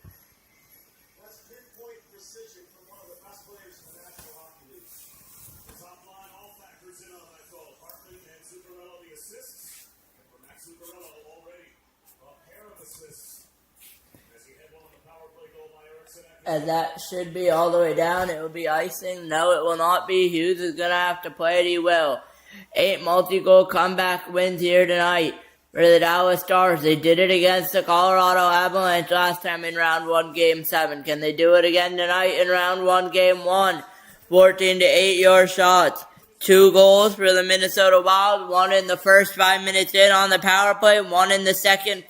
That's pinpoint precision from one of the best players in the National Hockey League. The top line, all factors in on that goal. Hartman and Zuccarello the assists. And for Max Zuccarello already a pair of assists. As he had one on the power play goal by Eriksson. And that should be all the way down. It will be icing. No, it will not be. Hughes is going to have to play it. He will. 8 multi-goal comeback wins here tonight for the Dallas Stars. They did it against the Colorado Avalanche last time in round 1, game 7. Can they do it again tonight in round 1, game 1? 14-8 your shots. 2 goals for the Minnesota Wild. 1 in the first 5 minutes in on the power play. 1 in the second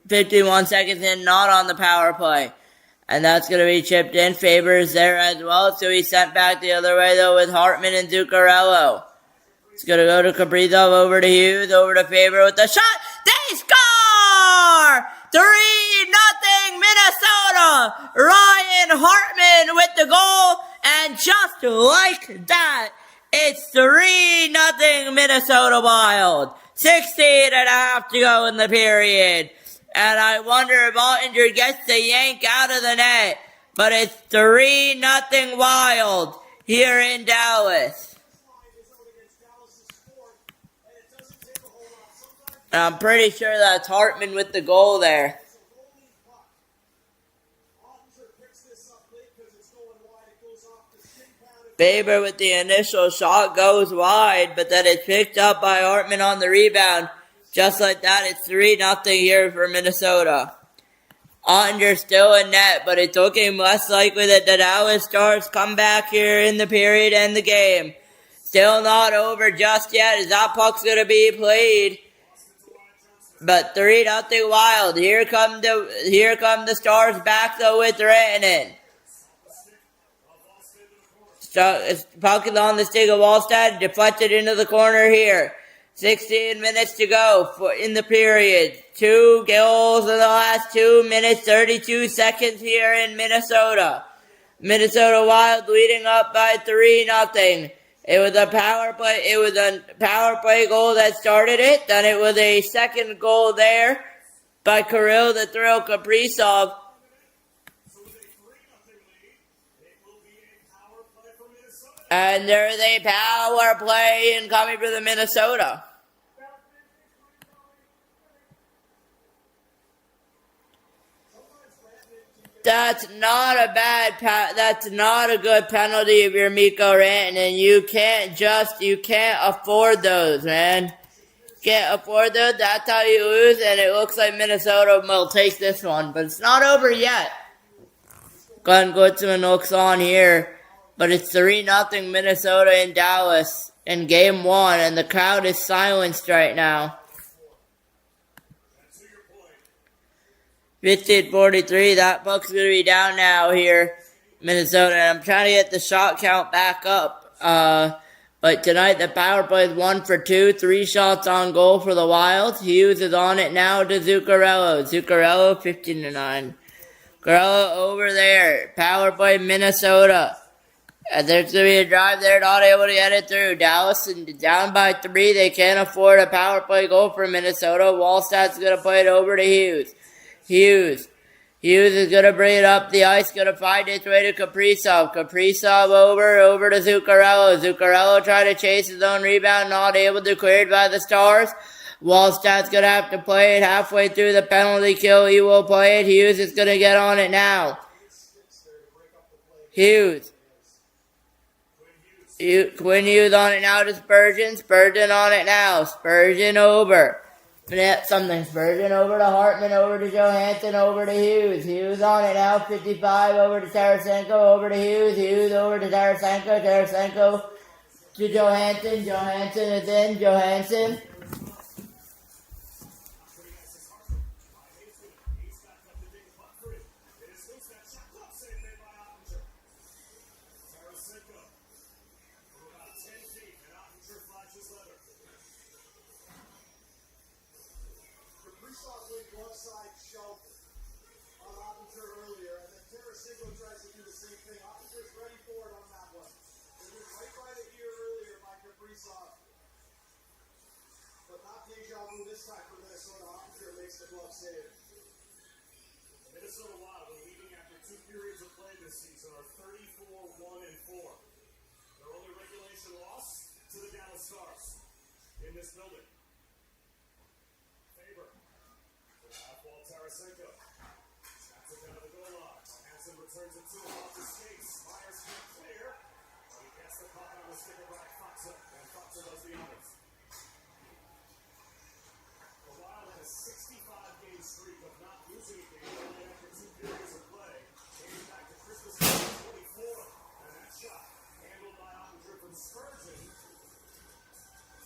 51 seconds in, not on the power play. And that's going to be chipped in. Faber's there as well, so he's sent back the other way, though, with Hartman and Zuccarello. It's going to go to Kaprizov, over to Hughes, over to Faber with the shot. They score! 3-0 Minnesota! Ryan Hartman with the goal, and just like that, it's 3-0 Minnesota Wild. 16.5 to go in the period. And I wonder if Ottinger gets the yank out of the net. But it's 3-0 Wild here in Dallas. And I'm pretty sure that's Hartman with the goal there. Faber with the initial shot goes wide, but then it's picked up by Hartman on the rebound. Just like that, it's 3-0 here for Minnesota. Ottinger still in net, but it's looking less likely that the Dallas Stars come back here in the period and the game. Still not over just yet, as that puck's going to be played. But 3-0 Wild. Here come the Stars back though with Rantanen. Puck is on the stick of Wallstad, deflected into the corner here. 16 minutes to go in the period. 2 goals in the last 2 minutes, 32 seconds here in Minnesota. Minnesota Wild leading up by 3-0. It was a power play. It was a power play goal that started it. Then it was a second goal there by Kirill the Thrill Kaprizov. And there's a power play incoming for the Minnesota. That's not a that's not a good penalty if you're Mikko Rantanen. You can't afford those, man. Can't afford those. That's how you lose, and it looks like Minnesota will take this one, but it's not over yet. Glenn Gutzman looks on here, but it's 3-0 Minnesota in Dallas in game 1, and the crowd is silenced right now. 15:43, that puck's going to be down now here, Minnesota. And I'm trying to get the shot count back up. But tonight the power play is 1 for 2, 3 shots on goal for the Wild. Hughes is on it now to Zuccarello. Zuccarello, 15-9. Zuccarello over there. Power play Minnesota. And there's going to be a drive there, not able to get it through. Dallas down by 3. They can't afford a power play goal for Minnesota. Wallstad's going to play it over to Hughes. Hughes is going to bring it up the ice, going to find its way to Kaprizov. Kaprizov over to Zuccarello. Zuccarello trying to chase his own rebound, not able to, cleared by the Stars. Wallstad's going to have to play it halfway through the penalty kill. He will play it. Hughes is going to get on it now. Hughes. Quinn Hughes on it now to Spurgeon. Spurgeon on it now. Spurgeon over. Spurgeon over to Hartman, over to Johansson, over to Hughes. Hughes on it now, 55, over to Tarasenko, over to Hughes. Hughes over to Tarasenko. Tarasenko to Johansson. Johansson is in. Johansson. zone this time for Minnesota. Ottinger makes the glove save. The Minnesota Wild, leading after 2 periods of play this season, are 34-1-4. Their only regulation loss to the Dallas Stars in this building. Faber, half-wall Tarasenko. Snaps it down to the goal line. Hansen returns it to him off the skates. Myers can't clear. But he gets the puck on the stick of Ryan Foxa, and Foxa does the honors. The Wild had a 65-game streak of not losing a game only after 2 periods of play. Came back to Christmas Day 24, and that shot handled by Ottinger from Spurgeon.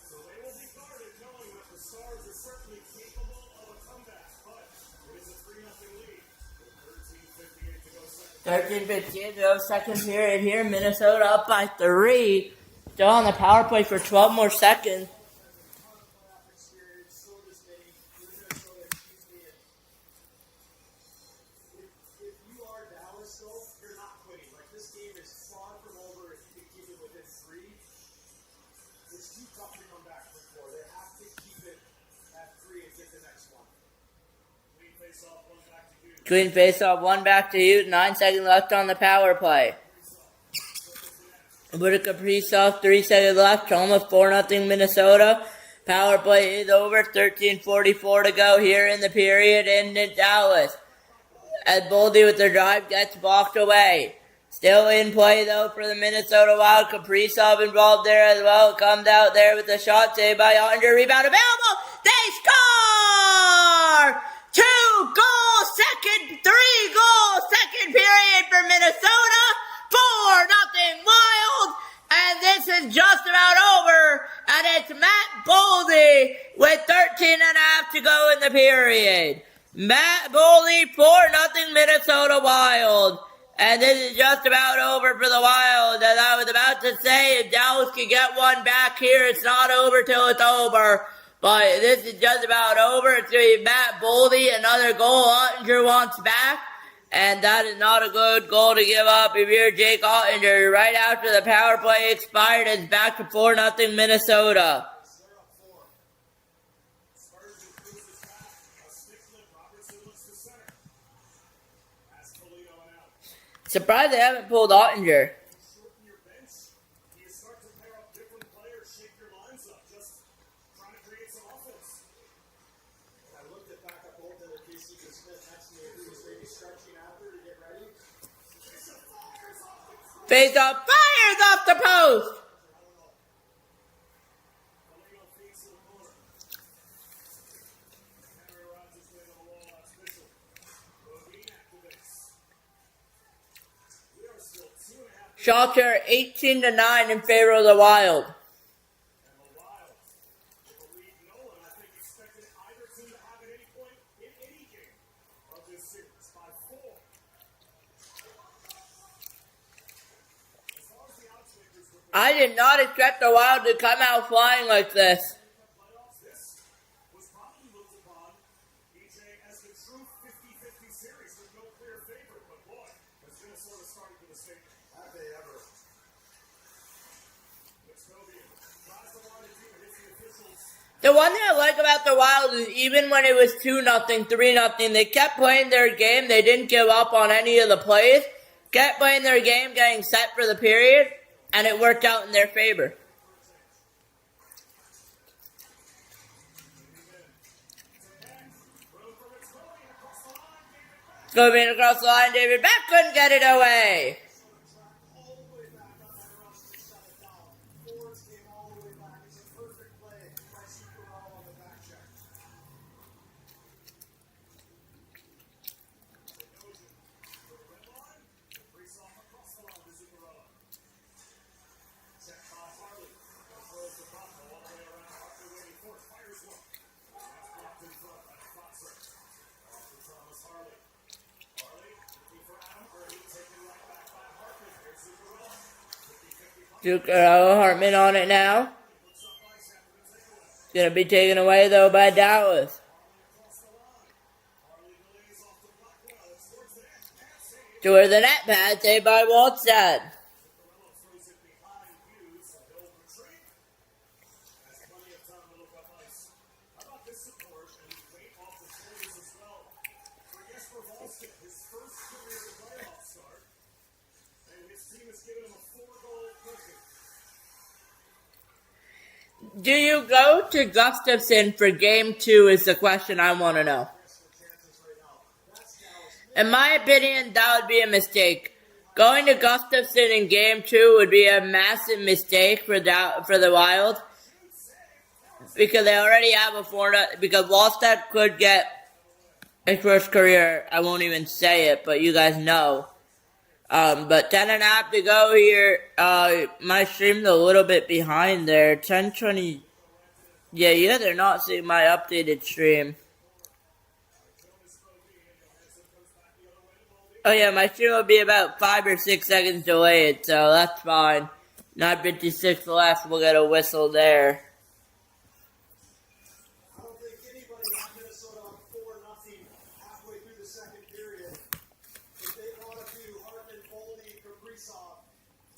So they will be guarded knowing that the Stars are certainly capable of a comeback, but it is a 3-0 lead with 13:58 to go second. 13:58 to go second period here. Minnesota up by 3. Still on the power play for 12 more seconds. If you are Dallas, though, you're not quitting. Like, this game is far from over if you can keep it within 3. It's too tough to come back from 4. They have to keep it at 3 and get the next one. Clean face-off, one back to Hughes. Clean face-off, 1 back to Hughes. 9 seconds left on the power play. With a Kaprizov, 3 seconds left. Almost 4-0 Minnesota. Power play is over. 13:44 to go here in the period in Dallas. As Boldy with the drive gets blocked away. Still in play though for the Minnesota Wild. Kaprizov involved there as well. Comes out there with the shot saved by Ottinger. Rebound available. They score! 3-goal second period for Minnesota. 4-0 Wild. And this is just about over. And it's Matt Boldy with 13 and a half to go in the period. Matt Boldy, 4-0 Minnesota Wild. And this is just about over for the Wild. As I was about to say, if Dallas can get one back here, it's not over till it's over. But this is just about over. It's going to be Matt Boldy, another goal Ottinger wants back. And that is not a good goal to give up if you're Jake Ottinger. Right after the power play expired, it's back to 4-0 Minnesota. Spurgeon cruises back. A stick flip. Robertson looks to center. As Polino and out. Surprised they haven't pulled Ottinger. Shorten your bench. You start to pair up different players, shake your lines up. Just trying to create some offense. I looked at backup goaltender Casey Smith next to me, who was maybe stretching after to get ready. Face off, fires off the post. Polino feeds to the corner. Henry Rogers played on the wall. That's Mitchell. Bodine activates. We are still 2.5. Shots are 18-9 in favor of the Wild. And the Wild, with a lead Nolan, I think expected either team to have at any point in any game of this series by 4. As far as the outtakers were I did not expect the Wild to come out flying like this. playoffs, this was probably looked upon, EJ, as the true 50-50 series with no clear favorite. But boy, has Minnesota started with a statement. Have they ever? Mixcovian tries to line it deep and hits the officials. The one thing I like about the Wild is even when it was 2-0, 3-0, they kept playing their game. They didn't give up on any of the plays. Kept playing their game, getting set for the period, and it worked out in their favor. Going across the line, David Beck couldn't get it away. All the way back on that rush to shut it down. Forwards came all the way back. It's a perfect play by Superall on the back check. Check by Harley. Throws the puck all the way around. Hartley waiting for it. Fires one. That's blocked in front. That's Foxer. Off to Thomas Harley. Harley looking for Adam Brady. Taken right back by Hartman. Here's Zuccarello. 50-50 puck. Zuccarello, Hartman on it now. Looks up ice after the takeaway. Gonna be taken away though by Dallas. Across the line. Harley delays off the block well. It's towards the net. Pass save. Toward the net pad, saved by Waldstad. Zuccarello throws it behind Hughes. He'll retreat. Has plenty of time to look up ice. How about this has given him a 4-goal cushion. Do you go to Gustafson for game 2 is the question I want to know. In my opinion, that would be a mistake. Going to Gustafson in game 2 would be a massive mistake for the Wild. Because they already have a 4-0, because Wallstedt could get his first career, I won't even say it, but you guys know. But 10.5 to go here. My stream's a little bit behind there. 10:20. Yeah, you guys are not seeing my updated stream. Oh yeah, my stream will be about 5 or 6 seconds delayed, so that's fine. 9:56 left, we'll get a whistle there. I don't think anybody got Minnesota on 4-0 halfway through the second period. If they want to do Hartman, Boldy, Kaprizov,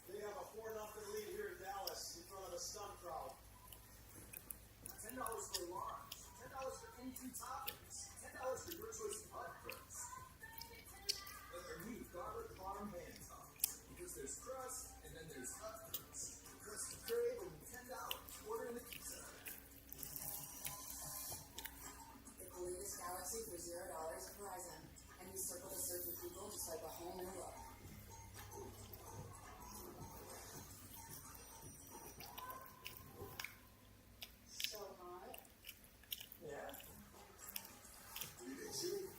they have a 4-0 lead here in Dallas in front of a stunned crowd. $10 for alarms, $10 for any 2 toppings, $10 for your choice of hot drinks. But the new garlic parm hand tops, because there's crust and then there's hot crust. Crust to crave only $10. Order in the pizza. Get the latest Galaxy for $0 at Verizon, and use Circle to search with Google to swipe a whole new look. So hot. Yeah?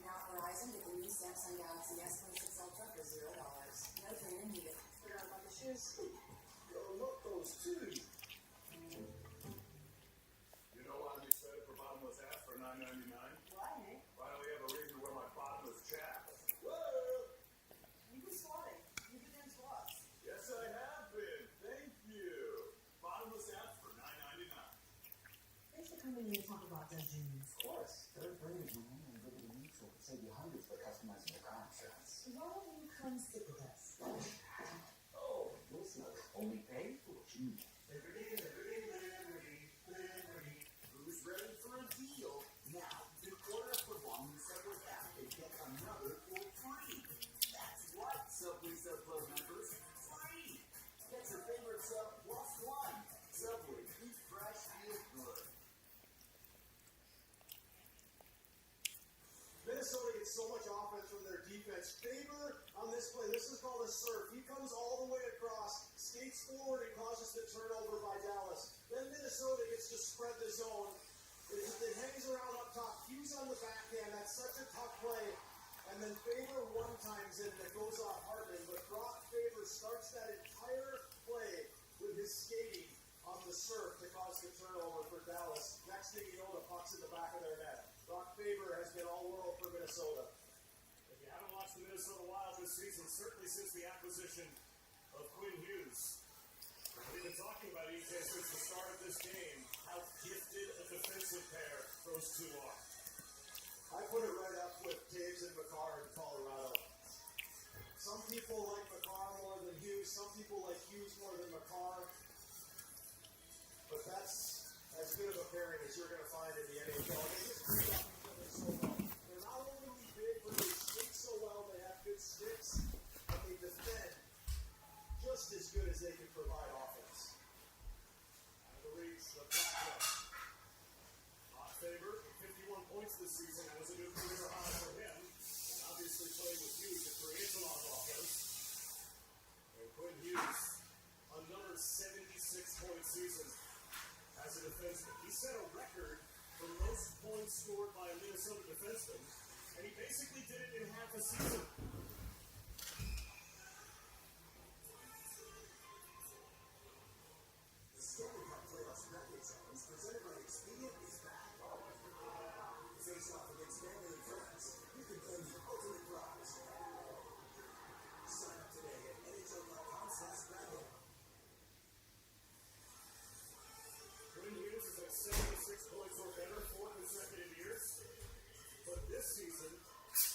Now at Verizon, get the new Samsung Galaxy S26 Ultra for $0. No trade-in needed. Forgot about the shoes. Yo, look, those 2. You know why I'm excited for bottomless ass for $9.99? Why, Nick? Finally have a reason to wear my bottomless chaps. Whoa! You've been swatting. You've been doing squats. Yes, I have been. Thank you. Bottomless ass for $9.99. Thanks for coming in to talk about Dutch jeans. Of course. Third grade is my own liberty mutual. Save you hundreds by customizing your car insurance. Why don't you come sit with us? Oh, listen, only pay for what you need. Who's ready for a deal? Now, you order for one Subway app and get another for free. That's right, Subway Sub Club members. Free! Get your favorite sub plus one. Subway, eat fresh, feel good. Minnesota gets so much offense from their defense. Faber on this play, this is called a surf. He comes all the way across, skates forward, and causes the turnover by Dallas. Then Minnesota gets to spread the zone. It hangs around up top. Hughes on the backhand. That's such a tough play. And then Faber one times in that goes off Hartman. But Brock Faber starts that entire play with his skating on the surf to cause the turnover for Dallas. Next thing you know, the puck's in the back of their net. Brock Faber has been all world for Minnesota. If you haven't watched the Minnesota Wild this season, certainly since the acquisition of Quinn Hughes, we've been talking about EJ since the start of this game, how gifted a defensive pair those 2 are. I put it right up with Taves and McCarr in Colorado. Some people like McCarr more than Hughes. Some people like Hughes more than McCarr. But that's as good of a pairing as you're going to find in the NHL. They just feed off each other so well. They're not only big, but they skate so well. They have good sticks, but they defend just as good as they can provide offense. Out of the reach, the top. Hot Faber, 51 points this season, was a new career high for him. And obviously playing with Hughes, it creates a lot of offense. And Quinn Hughes, another 76-point season as a defenseman. He set a record for most points scored by a Minnesota defenseman, and he basically did it in half a season. The Stanley Cup Playoffs Bracket Challenge presented by Expedient is back. Face off against family and friends. You can claim the ultimate prize. Sign up today at NHL.com/bracket. Quinn Hughes is at 76 points or better 4 consecutive years. But this season,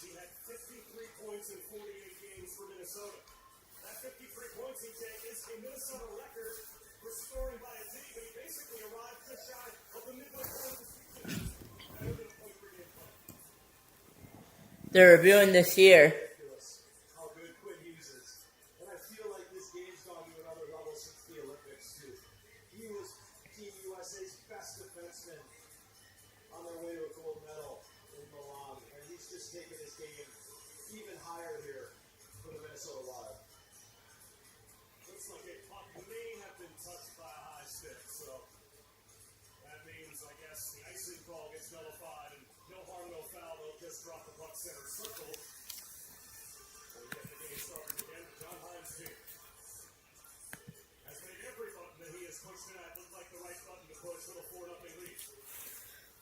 he had 53 points in 48 games for Minnesota. That 53 points he is a Minnesota record for scoring by a team, but he basically arrived just shy of the midway point of the season. Better than a point per game play. They're reviewing this here. Ridiculous how good Quinn Hughes is. And I feel like this game's he's gone to another level since the Olympics, too. He was Team USA's best defenseman on their way to a gold medal in Milan, and he's just taken his game even higher here for the Minnesota Wild. Looks like a puck may have been touched by a high stick, so that means, I guess, the icing call gets nullified, and no harm, no foul. They'll just drop the puck center circle. And get the game started again for John Hines' team. Has made every button that he has pushed tonight look like the right button to push for the 4-0 lead.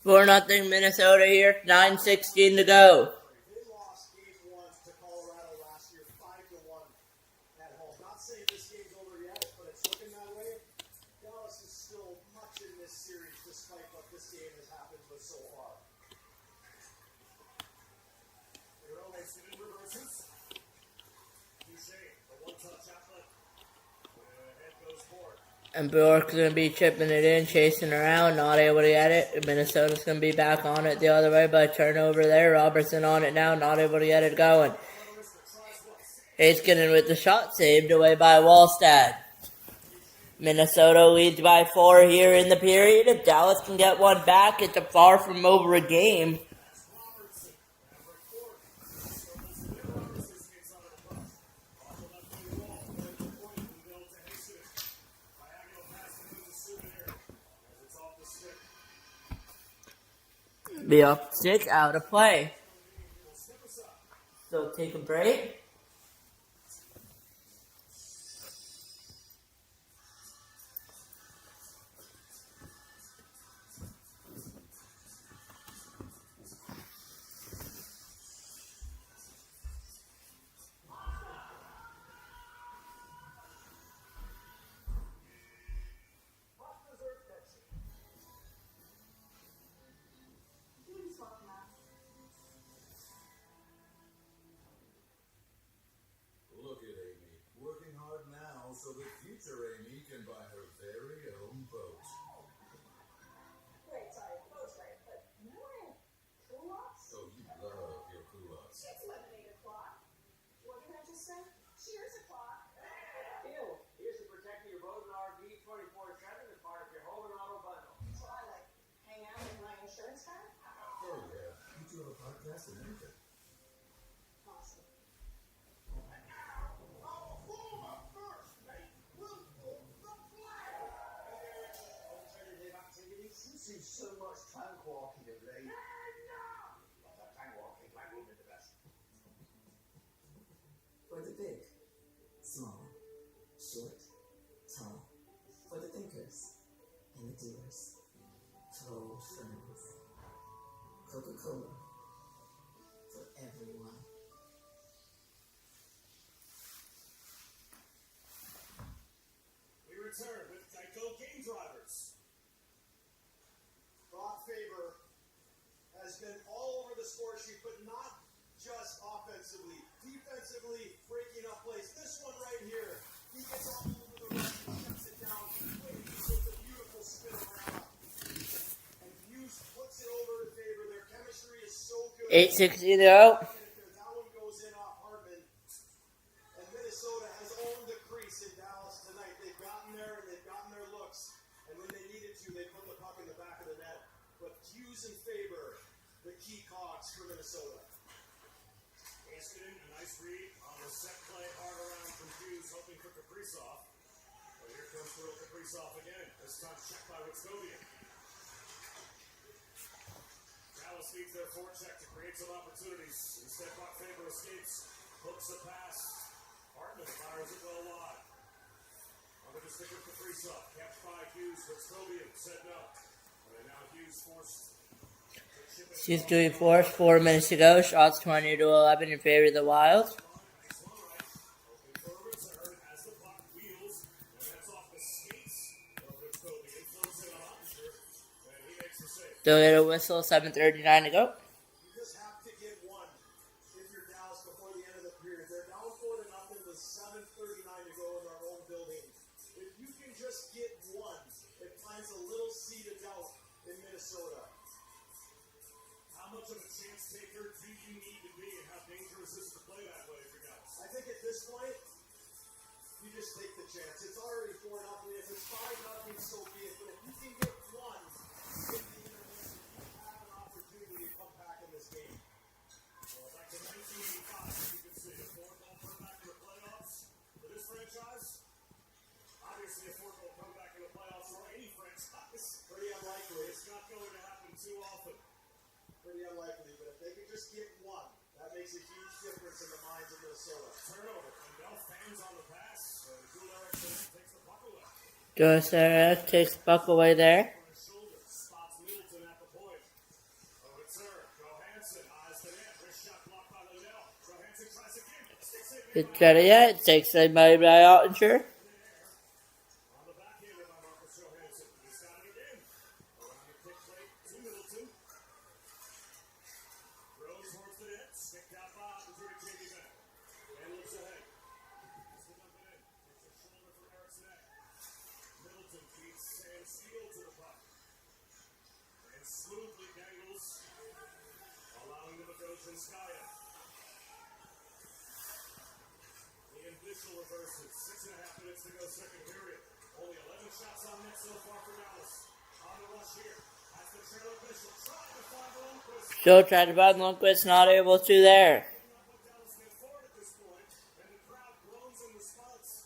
4-0 Minnesota here, 9:16 to go. They lost game 1 to Colorado last year, 5-1 at home. Not saying this game's over yet, but it's looking that way. Dallas is still much in this series, despite what this game has happened with so far. Hero makes it in reverses. Touche, a one-touch outlet. Head goes forward. And Bjork's going to be chipping it in, chasing around, not able to get it. Minnesota's going to be back on it the other way, but turnover there. Robertson on it now, not able to get it going. Heiskanen with the shot, saved away by Wallstad. Minnesota leads by 4 here in the period. If Dallas can get one back, it's a far from over a game. Be up 6, out of play. So take a break. Look at Amy, working hard now so that future Amy can buy her very own boat. Wait, sorry, boat's right, but you know what? Culottes? Oh, you love your culottes. It's lemonade o'clock. What did I just say? Cheers o'clock. Ew, here's to protecting your boat and RV 24/7 as part of your home and auto bundle. So I like hang out in my insurance car? Oh yeah, you two have a podcast and everything. Awesome. Alternative activities? You see so much tank walking of late. Not that tank walking, black woman the best. For the big, small, short, tall. For the thinkers and the doers. For old friends. Coca-Cola. For everyone. We return with Geico Game Drivers. Brock Faber has been all over the score sheet, but not just offensively. Defensively, breaking up plays. This one right here, he gets all over the rush, he shuts it down. It's a beautiful spin around. And Hughes puts it over to Faber. Their chemistry is so good. 8:60 to go. That one goes in off Hartman. And Minnesota has owned the crease in Dallas tonight. They've gotten there and they've gotten their looks. And when they needed to, they put the puck in the back of the net. But Hughes and Faber, the key cogs for Minnesota. Heiskanen, a nice read on the set play, hard around from Hughes, hoping for Kaprizov. But here comes Kirill Kaprizov again, this time checked by Witskovian. Dallas needs their forecheck to create some opportunities. Instead, Brock Faber escapes, hooks a pass. Hartman fires it well wide. Under the stick with Kaprizov, kept by Hughes, Witskovian said no. And now Hughes forced. She's doing force, 4 minutes to go. Shots 20 to 11 in favor of the Wild. They'll get a whistle, 7:39 to go. You just have to get one if you're Dallas before the end of the period. They're down 4-0 with 7:39 to go in our own building. If you can just get one, it plants a little seed of doubt in Minnesota. How much of a chance taker do you need to be, and how dangerous is it to play that way for Dallas? I think at this point, you just take the chance. It's already 4-0. If it's 5-0, so be it. But if you can get one in the intermission, you have an opportunity to come back in this game. Well, back to 1985, you can see a 4-goal comeback in the playoffs for this franchise. Obviously, a 4-goal comeback in the playoffs for any franchise. Pretty unlikely. It's not going to happen too often. Pretty unlikely. But if they can just get one, that makes a huge difference in the minds of Minnesota. Turnover. And Bell fans on the pass. Joel Eriksson takes the puck away. Joe Sarah takes the puck away there. On his shoulder. Spots Middleton at the point. Oh, it's her. Johansson eyes the net. Wrist shot blocked by Liddell. Johansson tries again. Sticks it in. It's ready yet. Takes it by Ottinger. On the backhander by Marcus Johansson. He's got it again. Around the kick plate to Middleton. Throws towards the net. Sticked out by Ottinger to JD back. And looks ahead. Has to dump it in. Takes a shoulder from Eric's neck. Middleton feeds Sam Steele to the puck. And smoothly dangles, allowing them to go to Skaya. Ian Bishel reverses. 6.5 minutes to go, second period. Only 11 shots on net so far for Dallas. On the rush here. Has the trailer Bishel trying to find Lundqvist. Joe tried to find Lundqvist, not able to there. Not what Dallas can afford at this point, and the crowd groans in response.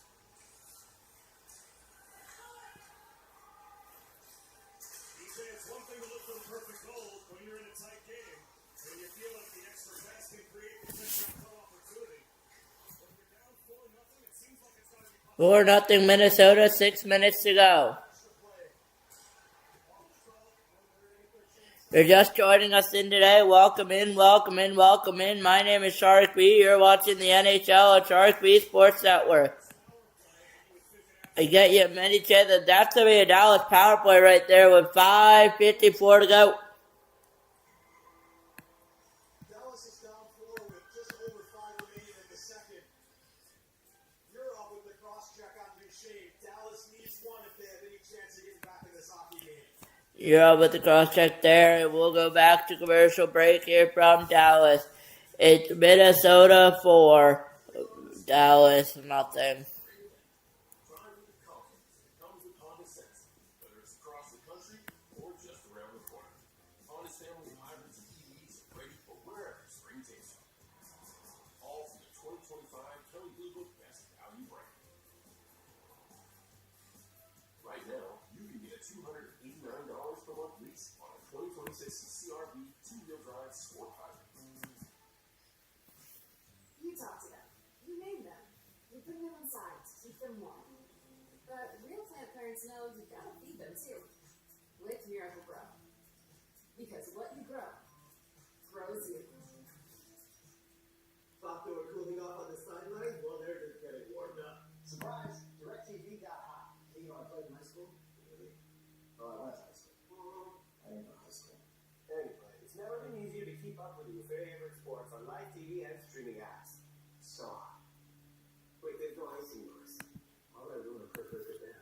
DJ, it's one thing to look for the perfect goal when you're in a tight game, and you feel like the extra pass can create potential opportunity. When you're down 4-0, it seems like it's going to be 4-0 Minnesota, 6 minutes to go. If you're just joining us in today, welcome in, welcome in, welcome in. My name is Sharik B. You're watching the NHL on Sharik B Sports Network. I get you many chances. That's going to be a Dallas power play right there with 5:54 to go. Dallas is down 4 with just over 5 remaining in the second. You're up with the cross-check on Duchesne. Dallas needs one if they have any chance of getting back in this hockey game. You're up with the cross-check there, and we'll go back to commercial break here from Dallas. It's Minnesota 4, Dallas nothing. Drive with confidence. It comes with Honda Sense, whether it's across the country or just around the corner. Honda's family of hybrids and EVs are ready for wherever spring takes you. All from the 2025 Kelly Blue Book Best Value Brand. Right now, you can get a $289 per month lease on a 2026 CRV 2-wheel drive sport hybrid. You talk to them. You name them. You bring them inside to keep them warm. But real plant parents know you gotta feed them too. With Miracle Grow. Because what you grow grows you. Thought they were cooling off on the sideline? Well, they're just getting warmed up. Surprise! DirecTV got hot. You know, I played in high school. Really? Oh, I went to high school. I didn't go to high school. Anyway, it's never been easier to keep up with your favorite sports on live TV and streaming apps. So, wait, there's no icing noise. Why would I ruin a perfect event?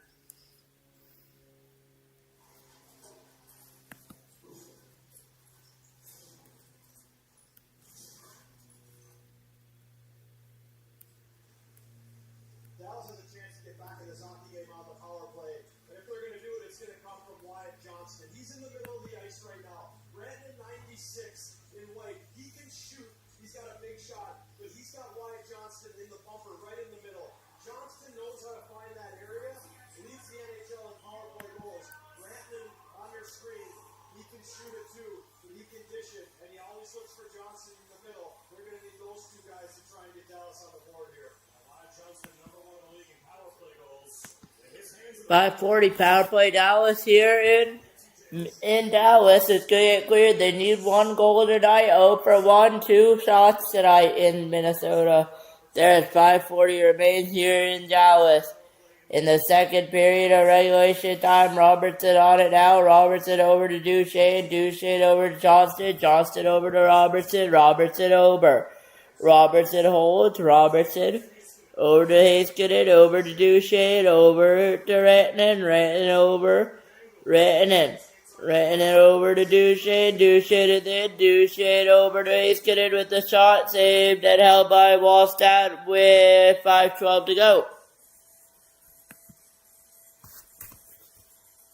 Dallas has a chance to get back in this hockey game on the power play. And if they're going to do it, it's going to come from Wyatt Johnston. He's in the middle of the ice right now. Brandon 96 in white. He can shoot. He's got a big shot. But he's got Wyatt Johnston in the bumper right in the middle. Johnston knows how to find that area. Leads the NHL in power play goals. Brandon on your screen. He can shoot it too. But he can dish it. And he always looks for Johnston in the middle. They're going to need those two guys to try and get Dallas on the board here. Wyatt Johnston, number 1 in the league in power play goals. And his hands in the 5:40 power play Dallas here in Dallas. It's going to get cleared. They need 1 goal tonight. 0 for 1, 2 shots tonight in Minnesota. There's 5:40 remains here in Dallas. In the second period of regulation time, Robertson on it now. Robertson over to Duchesne. Duchesne over to Johnston. Johnston over to Robertson. Robertson over. Robertson holds. Robertson over to Heiskanen. Over to Duchesne. Over to Rantanen. Rantanen over. Rantanen. Rantanen over to Duchesne. Duchesne and then Duchesne over to Heiskanen with the shot saved and held by Wallstad with 5:12 to go.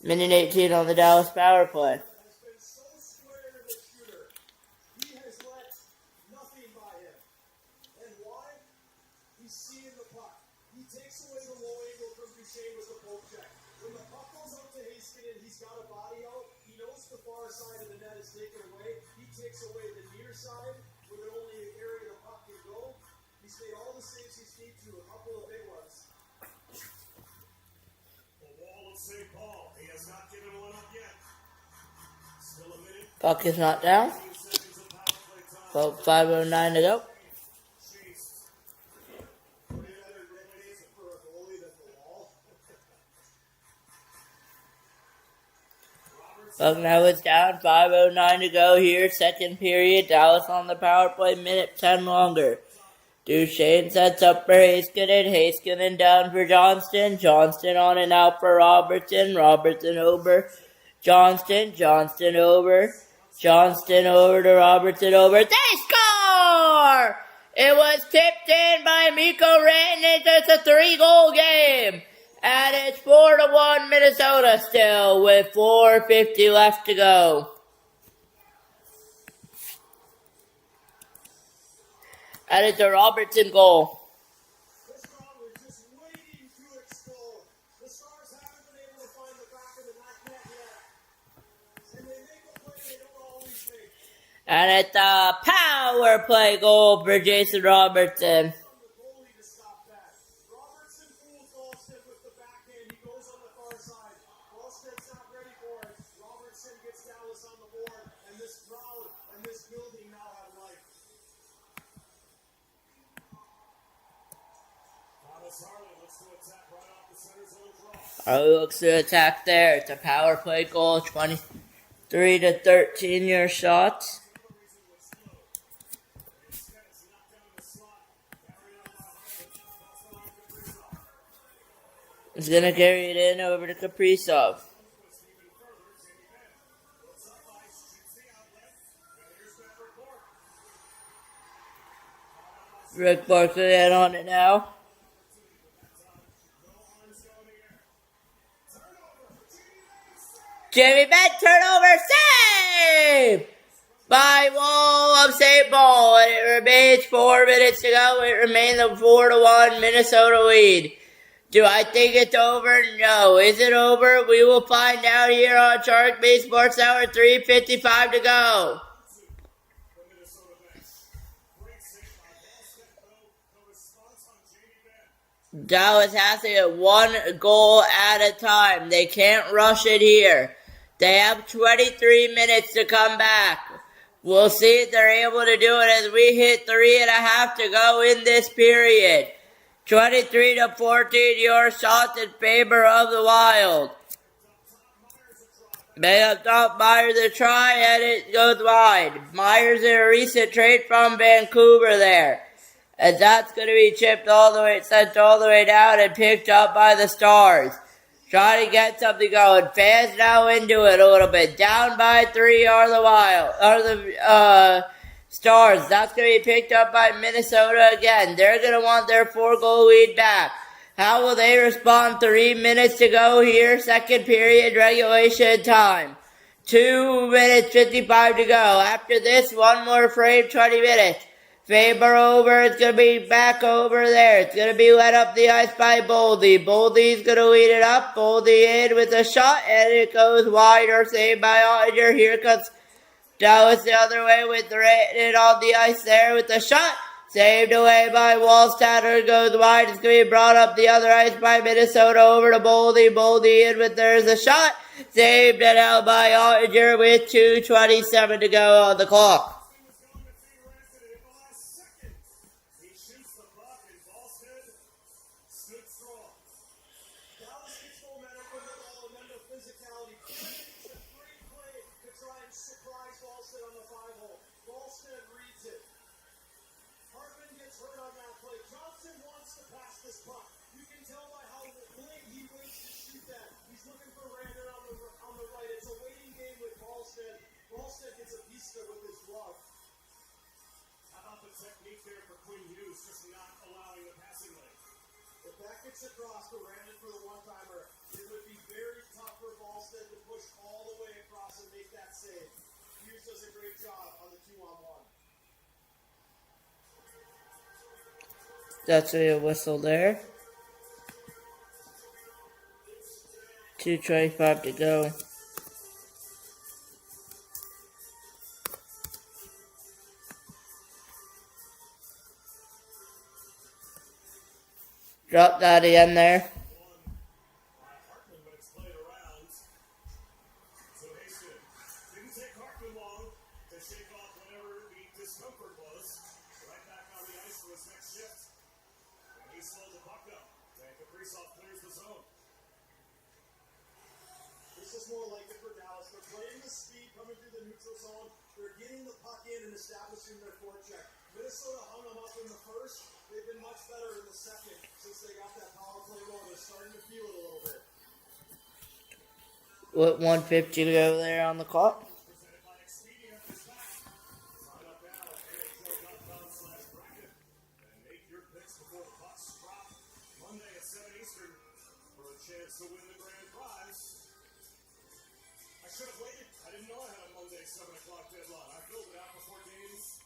Minute 18 on the Dallas power play. has been so square in the shooter. He has let nothing by him. And why? He's seeing the puck. He takes away the low angle from Duchesne with the poke check. When the puck goes out to Heiskanen, he's got a body out. He knows the far side of the net is taken away. He takes away the near side where the only area the puck can go. He's made all the saves he's need to, a couple of big ones. The wall of St. Paul. He has not given one up yet. Still a minute. Puck is not down. 15 seconds of power play time. About 5:09 to go. Chased. Pretty better reputation for a goalie than the wall. Puck now is down. 5:09 to go here. Second period. Dallas on the power play. Minute 10 longer. Duchesne sets up for Heiskanen. Heiskanen down for Johnston. Johnston on and out for Robertson. Robertson over. Johnston over. Johnston over to Robertson over. They score! It was tipped in by Mikko Rantanen. It's a 3-goal game. And it's 4-1 Minnesota still with 4:50 left to go. And it's a Robertson goal. This crowd was just waiting to explode. The Stars haven't been able to find the back of the net yet. And they make a play they don't always make. And it's a power play goal for Jason Robertson. From the goalie to stop that. Robertson fools Boston with the backhand. He goes on the far side. Boston's not ready for it. Robertson gets Dallas on the board. And this crowd and this building now have life. Thomas Harley looks to attack right off the center zone draw. Harley looks to attack there. It's a power play goal. 23-13 your shots. He's going to carry it in over to Kaprizov. Rick Barkley in on it now. Jamie Benn turnover save by Wall of St. Paul. And it remains 4 minutes to go. It remains a 4-1 Minnesota lead. Do I think it's over? No. Is it over? We will find out here on Sharik B Sports Hour. 3:55 to go. Dallas has to get 1 goal at a time. They can't rush it here. They have 23 minutes to come back. We'll see if they're able to do it as we hit 3.5 to go in this period. 23-14, your shots in favor of the Wild. They up top, Myers a try, and it goes wide. Myers in a recent trade from Vancouver there. And that's going to be chipped all the way, sent all the way down and picked up by the Stars. Trying to get something going. Fans now into it a little bit. Down by 3 are the Wild, are the Stars. That's going to be picked up by Minnesota again. They're going to want their 4-goal lead back. How will they respond? 3 minutes to go here. Second period regulation time. 2 minutes 55 to go. After this, one more frame, 20 minutes. Faber over, it's going to be back over there. It's going to be led up the ice by Boldy. Boldy's going to lead it up. Boldy in with a shot, and it goes wide or saved by Ottinger. Here comes Dallas the other way with Rantanen on the ice there with the shot. Saved away by Wallstatter, goes wide. It's going to be brought up the other ice by Minnesota over to Boldy. Boldy in with there's a shot. Saved it out by Ottinger with 2:27 to go on the clock. Across for Rantanen for the one-timer. It would be very tough for Boston does a great job on the 2-on-1. That's a whistle there. 2:25 to go. Drop that in there. By Hartman, but it's played around. So Haston didn't take Hartman long to shake off whatever the discomfort was. Right back on the ice for his next shift. And he slowed the puck up. And Kaprizov clears the zone. This is more like it for Dallas. They're playing the speed coming through the neutral zone. They're getting the puck in and establishing their forecheck. Minnesota hung them up in the first. They've been much better in the second since they got that power play going. They're starting to feel it a little bit. With 150 to go there on the clock. Presented by Expedia is back. Sign up now at NHL.com/bracket and make your picks before the pucks drop Monday at 7 Eastern for a chance to win the grand prize. I should have waited. I didn't know I had a Monday 7 o'clock deadline. I filled it out before games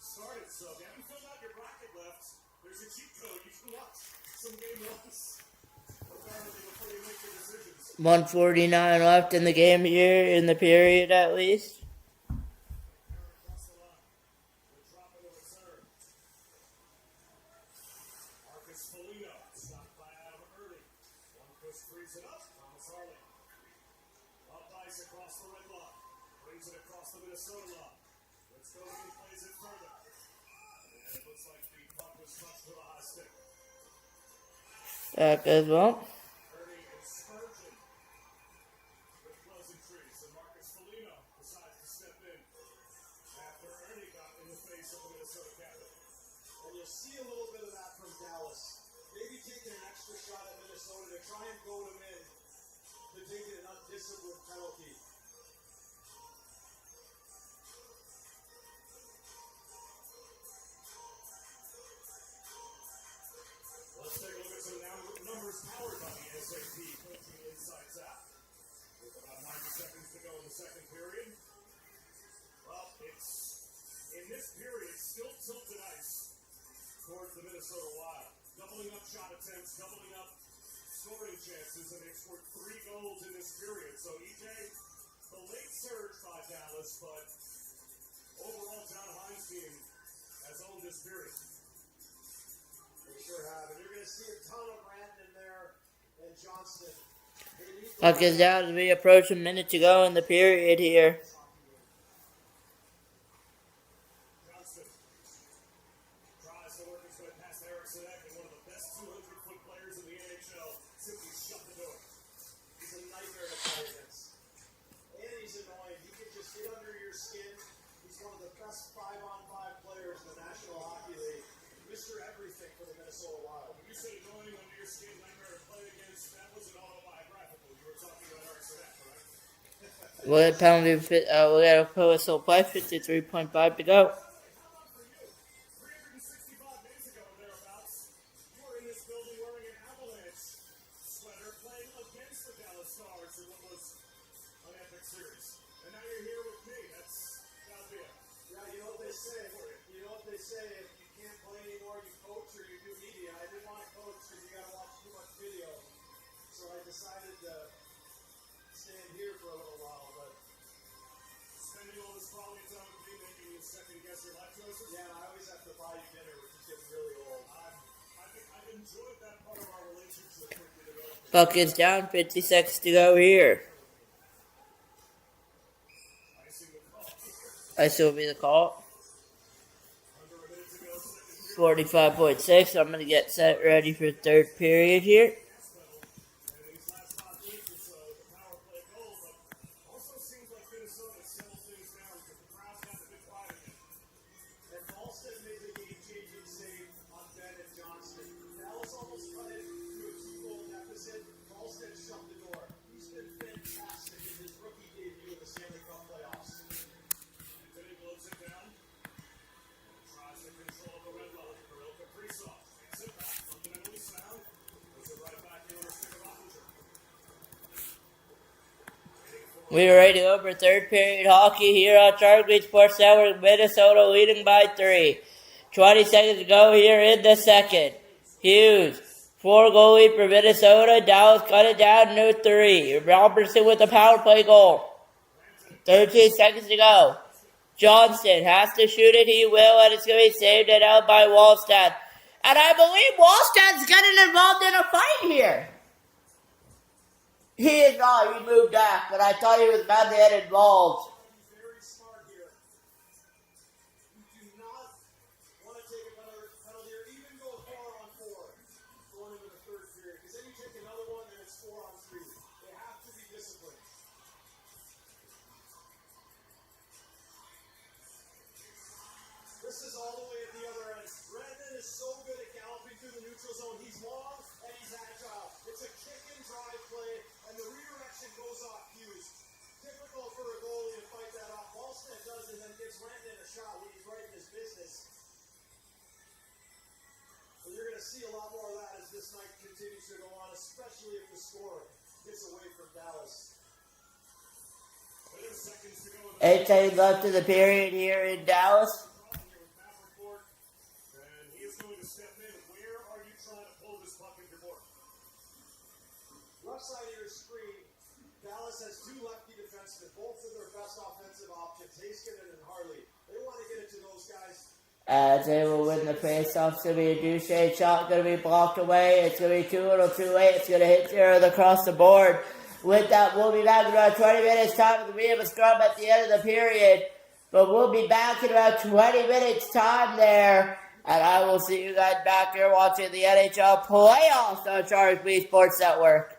started. So if you haven't filled out your bracket left, there's a cheat code. You can watch some game ones before you make your decisions. 1:49 left in the game here, in the period at least. Across the line. We'll drop in the return. Marcus Foligno stopped by Adam Early. One push frees it up. Thomas Harley. Up ice across the red line. Brings it across the Minnesota line. Let's go and he plays it further. And it looks like the puck was touched with a high stick. Back as well. Ernie and Spurgeon with pleasantries, and Marcus Foligno decides to step in after Ernie got in the face of the Minnesota Captain. And you'll see a little bit of that from Dallas. Maybe taking an extra shot at Minnesota to try and goad them in to taking an undisciplined penalty. Let's take a look at some numbers powered by the SAP Coaching Insights app. With about 90 seconds to go in the second period. Well, it's in this period still tilted ice towards the Minnesota Wild. Doubling up shot attempts, doubling up scoring chances, and they've scored 3 goals in this period. So EJ, the late surge by Dallas, but overall John Hines' team has owned this period. They sure have. And you're going to see a ton of Brandon there and Johnston. They need to Puck is down as we approach a minute to go in the period here. Johnston tries to work his way past Erickson Ek, and one of the best 200-foot players in the NHL simply shut the door. He's a nightmare to play against. And he's annoying. He can just get under your skin. He's one of the best 5-on-5 players in the National Hockey League. Mr. Everything for the Minnesota Wild. When you say annoying under your skin, nightmare to play against, that wasn't autobiographical. You were talking about Erickson Ek, correct? With penalty, we got a whistle play, 53.5 to go. How about for you? 365 days ago or thereabouts, you were in this building wearing an Avalanche sweater playing against the Dallas Stars in what was an epic series. And now you're here with me. That's gotta be it. Yeah, you know what they say. You know what they say. If you can't play anymore, you coach or you do media. I didn't want to coach because you got to watch too much video. So I decided to stand here for a little while. But Spending all this quality time with me, making you second guess your life choices. yeah, I always have to buy you dinner, which is getting really old. I've enjoyed that part of our relationship quickly developing. Puck is down, 50 seconds to go here. Icing the call. Ice will be the call. Under a minute to go, second period. 45.6. I'm going to get set ready for third period here. And these last 5 minutes or so, the power play goal, but also seems like Minnesota settled things down because the crowd's got a bit quiet again. And Ballstead made the game-changing save on Ben and Johnston. Dallas almost cut it to a 2-goal deficit. Ballstead shut the door. He's been fantastic in his rookie debut in the Stanley Cup playoffs. Anthony blows it down. Tries to control the red line. Kirill Kaprizov gets it back. Fundamentally sound. Puts it right We are ready to go for third period hockey here on Sharik B Sports Network. Minnesota leading by 3. 20 seconds to go here in the second. Hughes, 4-goal lead for Minnesota. Dallas cut it down to 3. Robertson with a power play goal. 13 seconds to go. Johnston has to shoot it. He will, and it's going to be saved and out by Wallstad. And I believe Wallstad's getting involved in a fight here. He is not. He moved back, but I thought he was about to get involved. Very smart here. You do not want to take another penalty or even go 4-on-4 going into the third period. Because then you take another one and it's 4-on-3. They have to be disciplined. This is all the way at the other end. Brandon is so good at galloping through the neutral zone. He's long and he's agile. It's a kick and drive play, and the redirection goes off Hughes. Difficult for a goalie to fight that off. Wallstead does and then gets Brandon a shot when he's right in his business. So you're going to see a lot more of that as this night continues to go on, especially if the score gets away from Dallas. 8 seconds left in the period here in Dallas. And he is going to step in. Where are you trying to pull this puck into board? Left side of your screen, Dallas has 2 lefty defensemen, both of their best offensive options, Heiskanen and Harley. They want to get it to those guys. As they will win the faceoff. It's going to be a Duchesne shot, going to be blocked away. It's going to be too little too late. It's going to hit 0 across the board. With that, we'll be back in about 20 minutes time. We have a scrum at the end of the period. But we'll be back in about 20 minutes time there. And I will see you guys back here watching the NHL playoffs on Sharik B Sports Network.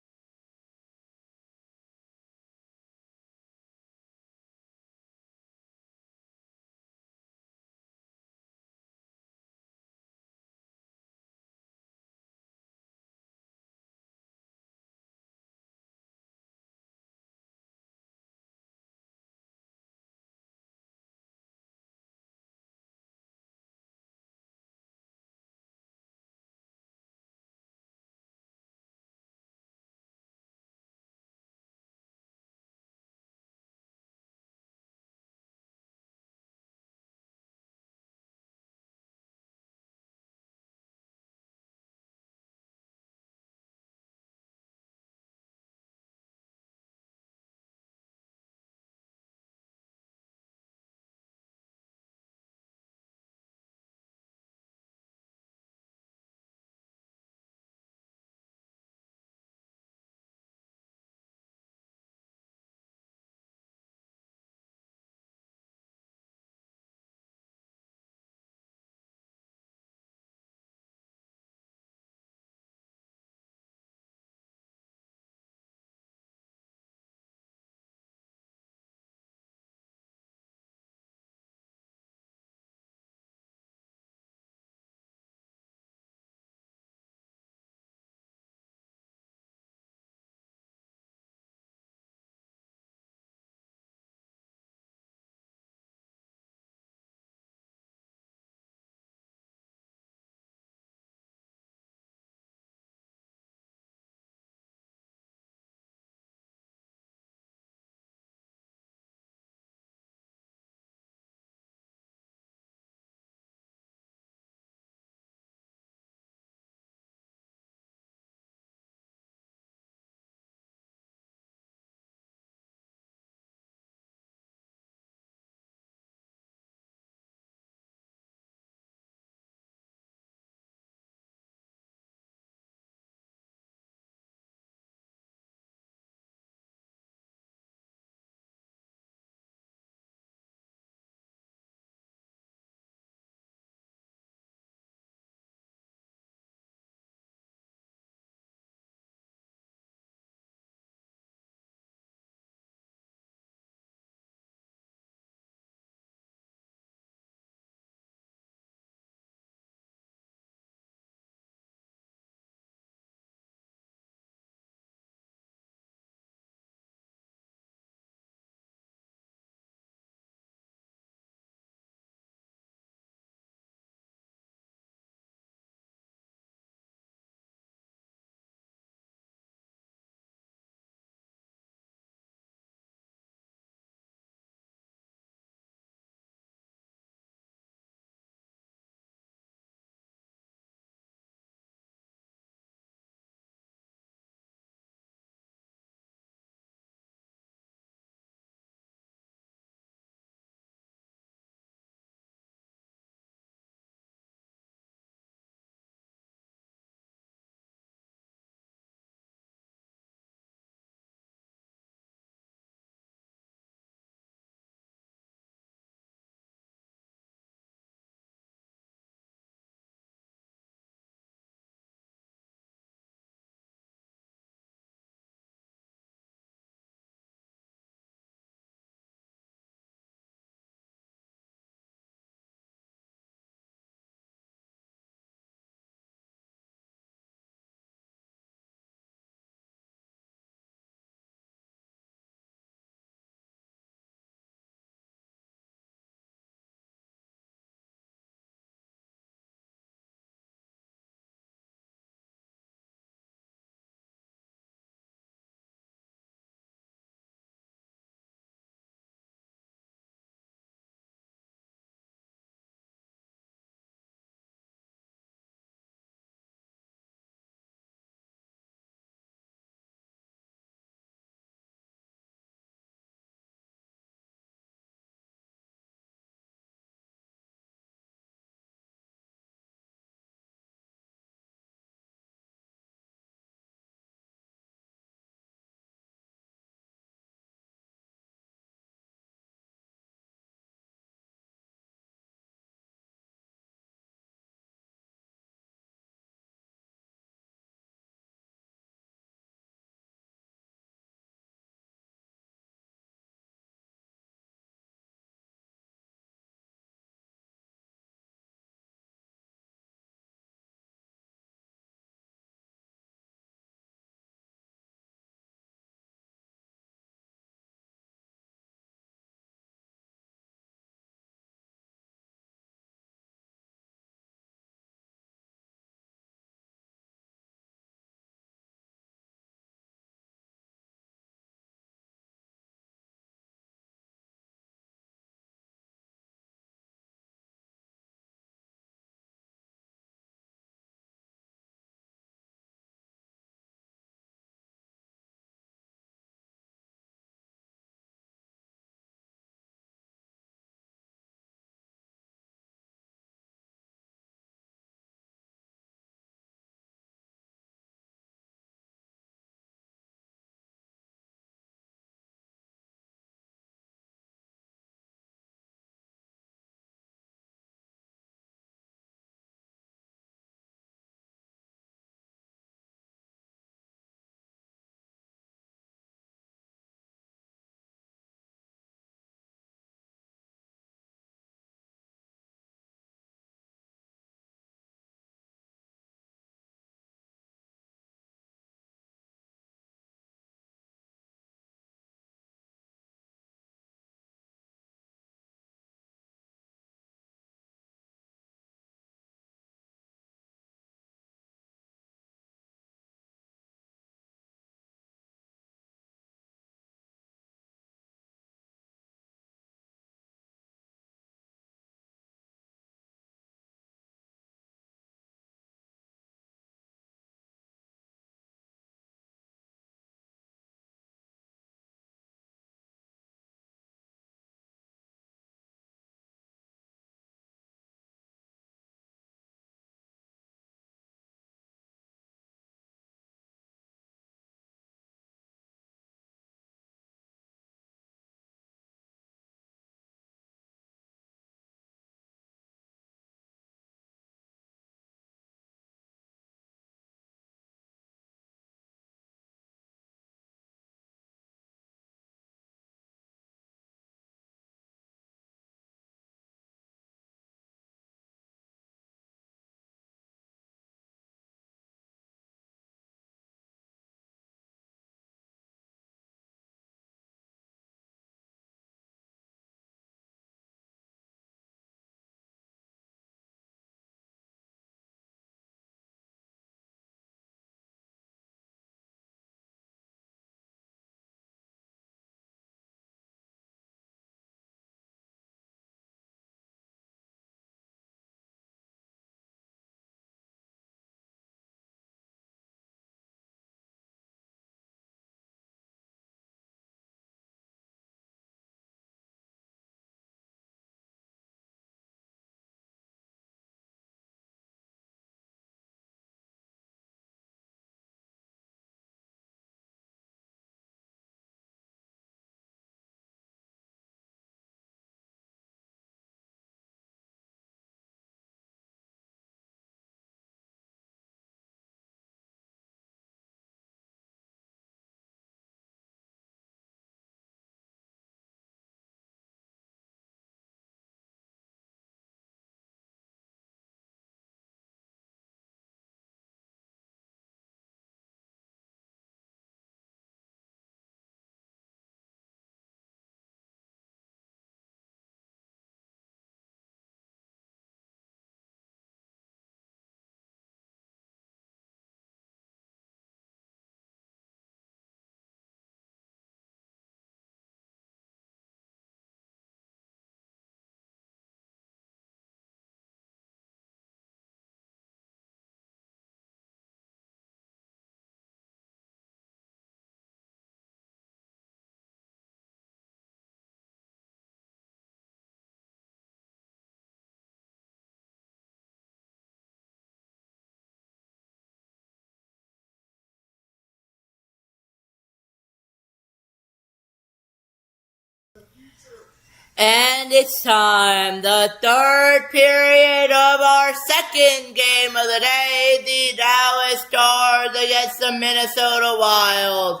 And it's time. The third period of our second game of the day. The Dallas Stars against the Minnesota Wild.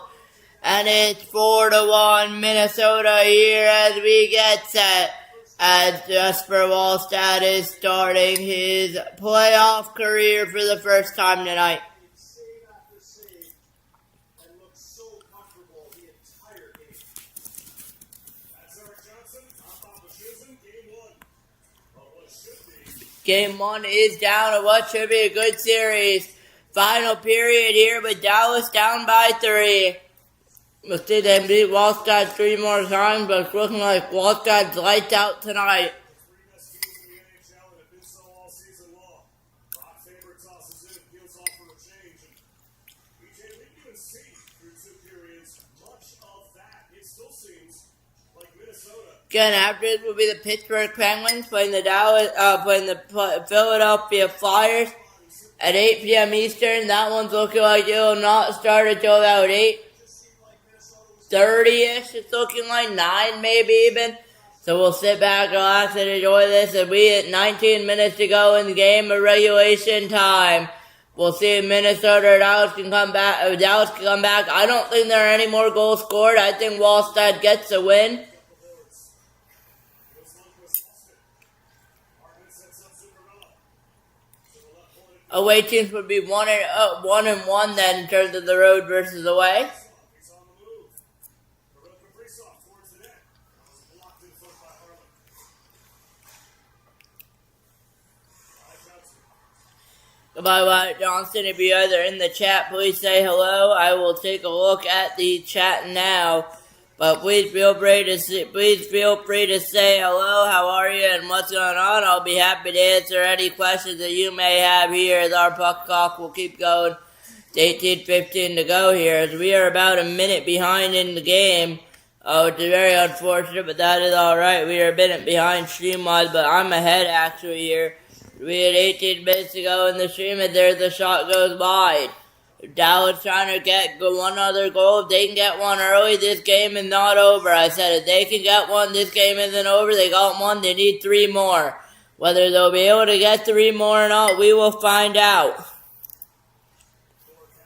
And it's 4-1 Minnesota here as we get set. As Jesper Wallstad is starting his playoff career for the first time tonight. Save after save and looked so comfortable the entire game. That's Eric Johnson. I'm Bob Wischusen. Game one of what should be. Game one is down to what should be a good series. Final period here with Dallas down by 3. We'll see them beat Wallstad 3 more times, but it's looking like Wallstad's lights out tonight. Three best games in the NHL and have been so all season long. Rock Faber tosses in and feels off for a change. And BJ, we didn't even see through 2 periods much of that. It still seems like Minnesota. Again, after this will be the Pittsburgh Penguins playing the Philadelphia Flyers at 8 p.m. Eastern. That one's looking like it will not start until about 8:30ish. It's looking like 9 maybe even. So we'll sit back, relax, and enjoy this. And we at 19 minutes to go in the game of regulation time. We'll see if Minnesota or Dallas can come back. Dallas can come back. I don't think there are any more goals scored. I think Wallstad gets a win. Away teams would be 1-1 then in terms of the road versus away. He's on the move. Kaprizov towards the net. Was blocked in front by Harlan. Goodbye, Wyatt Johnson. If you guys are in the chat, please say hello. I will take a look at the chat now. But please feel free to say hello. How are you and what's going on? I'll be happy to answer any questions that you may have here as our puck clock will keep going. It's 18:15 to go here as we are about a minute behind in the game. Oh, it's very unfortunate, but that is alright. We are a minute behind stream-wise, but I'm ahead actually here. We had 18 minutes to go in the stream and there's a shot goes wide. Dallas trying to get one other goal. If they can get one early, this game is not over. I said if they can get one, this game isn't over. They got one, they need 3 more. Whether they'll be able to get 3 more or not, we will find out.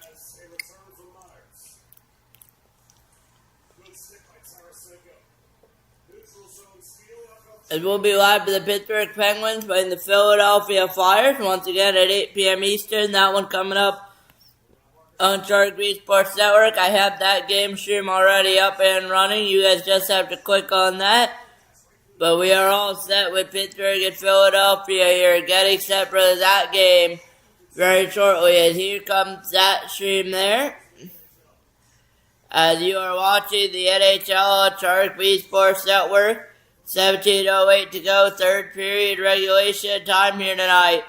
Has a return from Myers. Good stick by Tarasenko. Neutral zone steal. As we'll be live to the Pittsburgh Penguins playing the Philadelphia Flyers once again at 8 p.m. Eastern. That one coming up on Sharik B Sports Network. I have that game stream already up and running. You guys just have to click on that. But we are all set with Pittsburgh and Philadelphia here, getting set for that game very shortly. And here comes that stream there. As you are watching the NHL on Sharik B Sports Network. 17:08 to go, third period regulation time here tonight.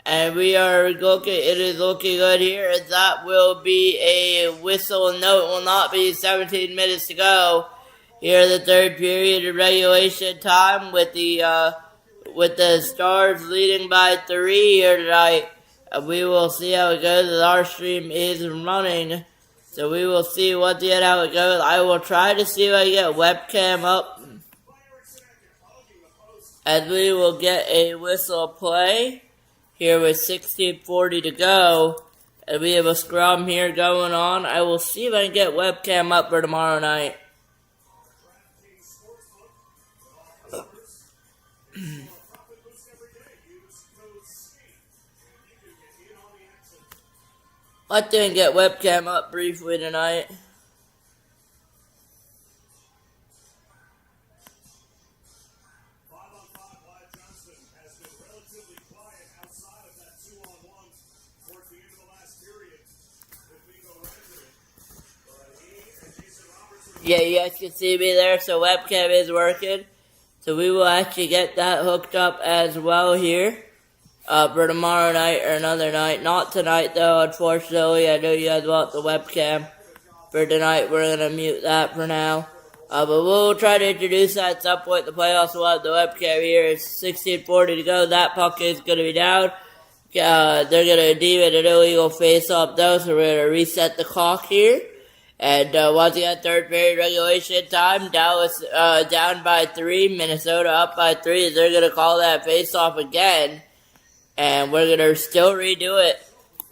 And we are looking, it is looking good here, as that will be a whistle. No, it will not be 17 minutes to go. Here the third period of regulation time with the Stars leading by 3 here tonight. And we will see how it goes as our stream is running. So we will see how it goes. I will try to see if I can get webcam up. As we will get a whistle play. Here with 16:40 to go, and we have a scrum here going on. I will see if I can get webcam up for tomorrow night. Let's get webcam up briefly tonight. 5-on-5, Wyatt Johnson has been relatively quiet outside of that 2-on-1 towards the end of the last period with Nico Rantanen. But he and Jason Robertson. Yeah, you guys can see me there, so webcam is working. So we will actually get that hooked up as well here for tomorrow night or another night. Not tonight though, unfortunately. I know you guys want the webcam for tonight. We're going to mute that for now. But we'll try to introduce that at some point. The playoffs will have the webcam here. It's 16:40 to go. That puck is going to be down. They're going to deem it an illegal face-off though, so we're going to reset the clock here. And once again, third period regulation time. Dallas down by 3. Minnesota up by 3. They're going to call that face-off again. And we're going to still redo it.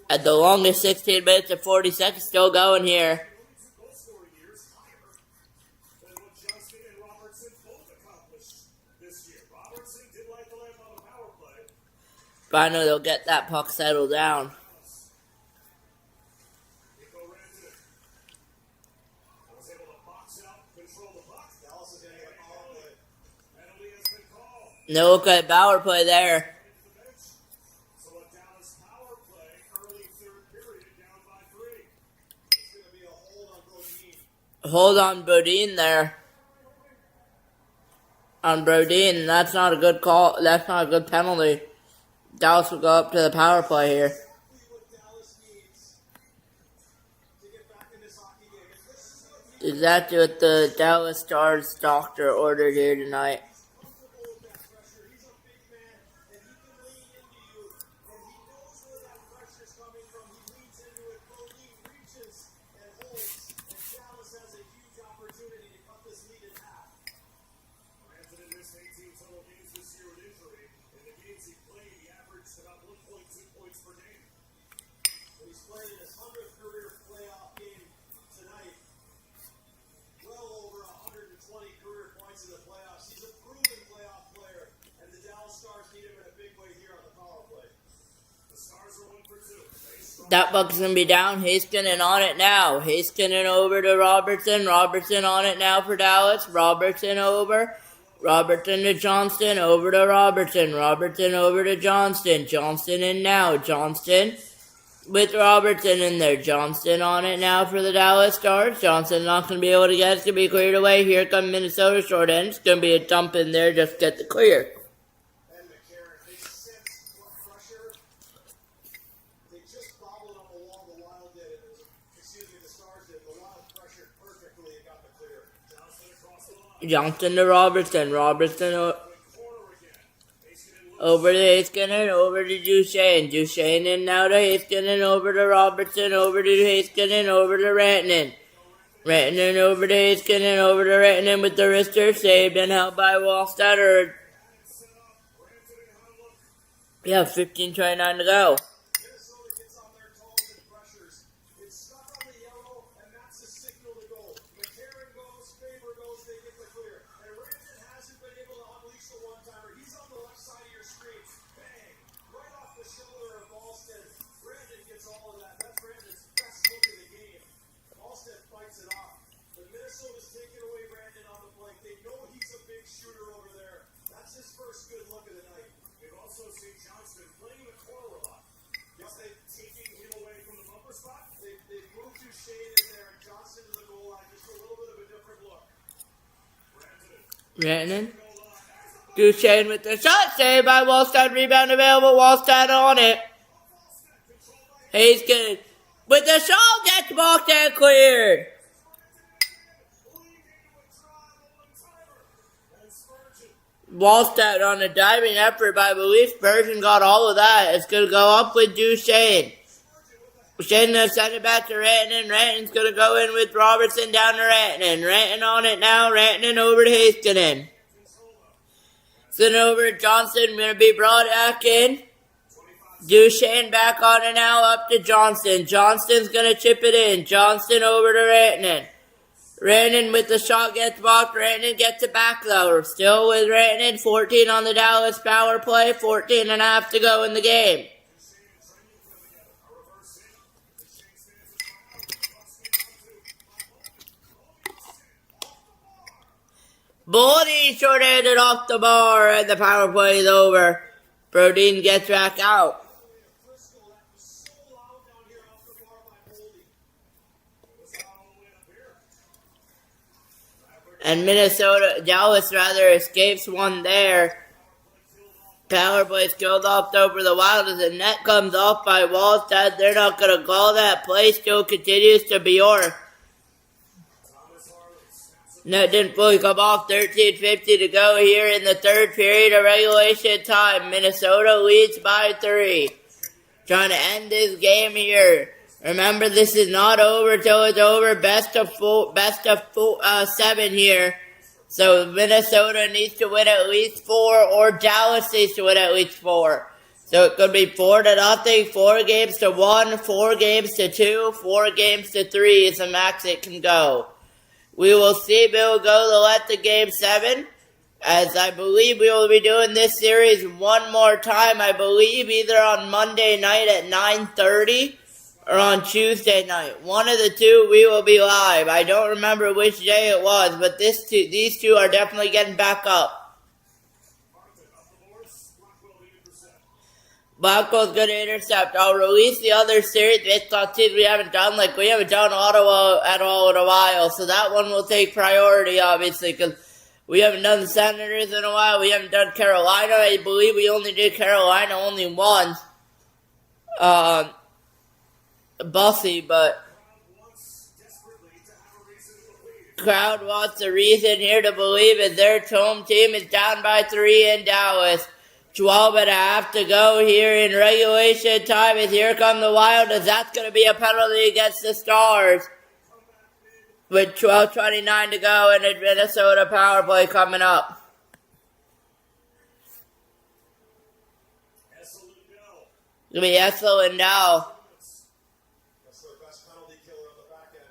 At the longest 16 minutes and 40 seconds still going here. Finally, they'll get that puck settled down. No good power play there. Hold on Bodine there. On Bodine, that's not a good call. That's not a good penalty. Dallas will go up to the power play here. Exactly what the Dallas Stars doctor ordered here tonight. That puck's going to be down. Heiskanen on it now. Heiskanen over to Robertson. Robertson on it now for Dallas. Robertson over. Robertson to Johnston. Over to Robertson. Robertson over to Johnston. Johnston in now. Johnston with Robertson in there. Johnston on it now for the Dallas Stars. Johnston not going to be able to get it. It's going to be cleared away. Here comes Minnesota short end. It's going to be a dump in there. Just get the clear. Johnston to Robertson. Robertson over to Heiskanen, over to Duchesne. Duchesne in now to Heiskanen, over to Robertson, over to Heiskanen, over to Rantanen. Rantanen over to Heiskanen, over to Rantanen with the wrister, saved and held by Wallstead. 15:29 to go. Rantanen. Duchesne with the shot, saved by Wallstead, rebound available, Wallstead on it. Heiskanen with the shot, gets blocked and cleared. Wallstead on a diving effort by Louis Spurgeon got all of that. It's going to go up with Duchesne. Duchesne has sent it back to Rantanen. Rantanen's going to go in with Robertson down to Rantanen. Rantanen on it now. Rantanen over to Heiskanen. Send over to Johnston. Going to be brought back in. Duchesne back on it now. Up to Johnston. Johnston's going to chip it in. Johnston over to Rantanen. Rantanen with the shot gets blocked. Rantanen gets it back though. Still with Rantanen. 14 on the Dallas power play. 14 and a half to go in the game. Bodine short-handed off the bar and the power play is over. Bodine gets back out. And Dallas escapes one there. Power play killed off over the Wild as the net comes off by Wallstead. They're not going to call that play. Still continues to Bjork. Net didn't fully come off. 13:50 to go here in the third period of regulation time. Minnesota leads by 3. Trying to end this game here Remember, this is not over till it's over. Best of 7 here. So Minnesota needs to win at least 4, or Dallas needs to win at least 4. So it could be 4-0, 4 games to 1, 4 games to 2, 4 games to 3 is the max it can go. We will see if it will go to let the game 7, as I believe we will be doing this series one more time. I believe either on Monday night at 9:30 or on Tuesday night. One of the two we will be live. I don't remember which day it was, but these two are definitely getting back up. Blackwell's going to intercept. I'll release the other series based on teams we haven't done. Like, we haven't done Ottawa at all in a while. So that one will take priority, obviously, because we haven't done the Senators in a while. We haven't done Carolina. I believe we only did Carolina only once. Bussy, but crowd wants a reason here to believe it. Their home team is down by 3 in Dallas. 12.5 to go here in regulation time, as here come the Wild, as that's going to be a penalty against the Stars. With 12:29 to go and a Minnesota power play coming up. It's going to be Essel and Dow. That's their best penalty killer on the back end.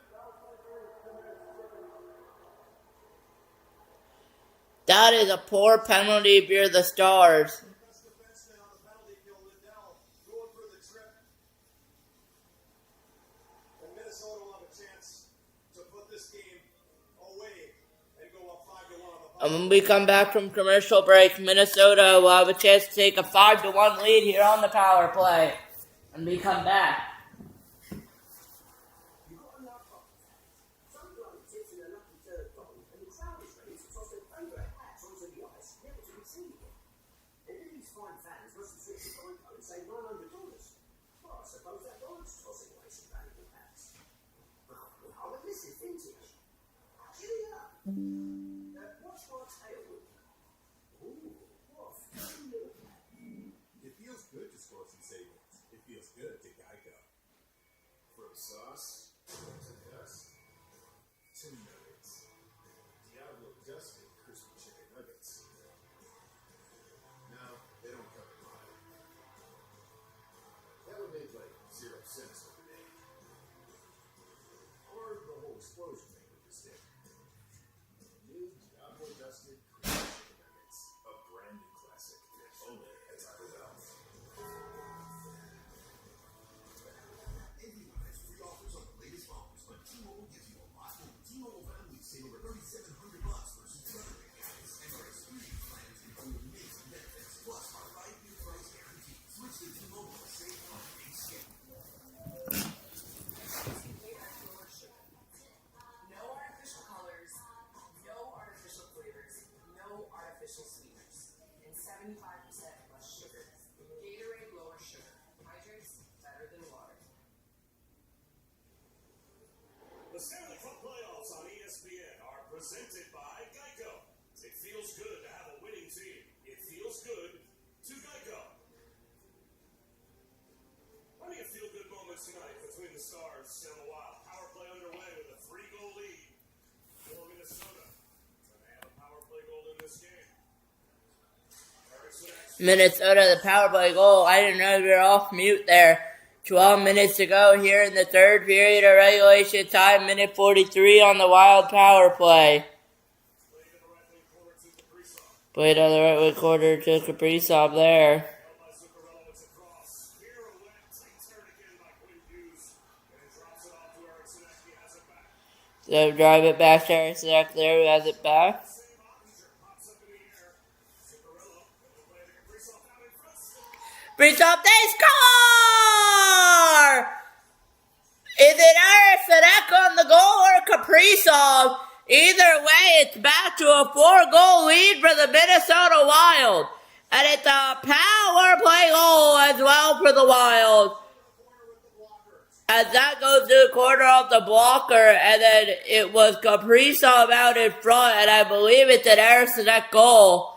That is a poor penalty if you're the Stars. Best defenseman on the penalty kill, Lindell, going for the trip. And Minnesota will have a chance to put this game away and go up 5-1 on the power. And when we come back from commercial break, Minnesota will have a chance to take a 5-1 lead here on the power play. And we come back. It feels good to score some savings. It feels good to Geico. From sauce to dust to nuggets. Diablo dusted crispy chicken nuggets. No, they don't come in mild. That would make like 0 cents over day. Or the whole explosion thing with the stick. New Diablo dusted crispy chicken nuggets. A brand new classic. Only at Taco Bell. Everyone has free offers on the latest phones, but T-Mobile gives you a lot more. T-Mobile families save over $3,700 versus the other big guys. And our exclusive plans include amazing benefits, plus our 5-year price guarantee. Switch to T-Mobile and save on a big scale. No artificial colors, no artificial flavors, no artificial sweeteners, and 75% less sugar. Gatorade lower sugar. Hydrates better than water. The Stanley Cup playoffs on ESPN are presented by Geico. It feels good to have a winning team. It feels good to Geico. Plenty of feel-good moments tonight between the Stars and the Wild. Power play underway with a 3-goal lead for Minnesota. And they have a power play goal in this game. Minnesota, the power play goal. I didn't know we were off mute there. 12 minutes to go here in the third period of regulation time. Minute 43 on the Wild power play. Played on the right wing corner to Kaprizov there. So drive it back to Arisanek there, who has it back. Kaprizov, they score! Is it Arisanek on the goal or Kaprizov? Either way, it's back to a 4-goal lead for the Minnesota Wild. And it's a power play goal as well for the Wild. As that goes to the corner of the blocker, and then it was Kaprizov out in front, and I believe it's an Arisanek goal.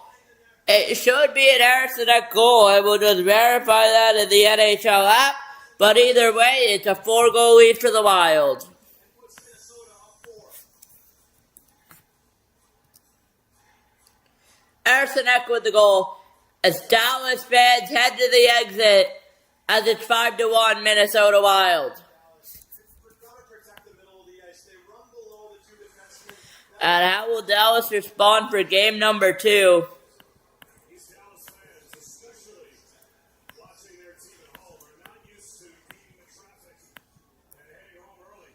It should be an Arisanek goal. I will just verify that in the NHL app. But either way, it's a 4-goal lead for the Wild. and puts Minnesota up 4. Arsenault with the goal as Dallas fans head to the exit as it's 5-1 Minnesota Wild. Pittsburgh got to protect the middle of the ice. They run below the 2 defensemen. And how will Dallas respond for game number 2? These Dallas fans, especially watching their team at home, are not used to beating the traffic and heading home early.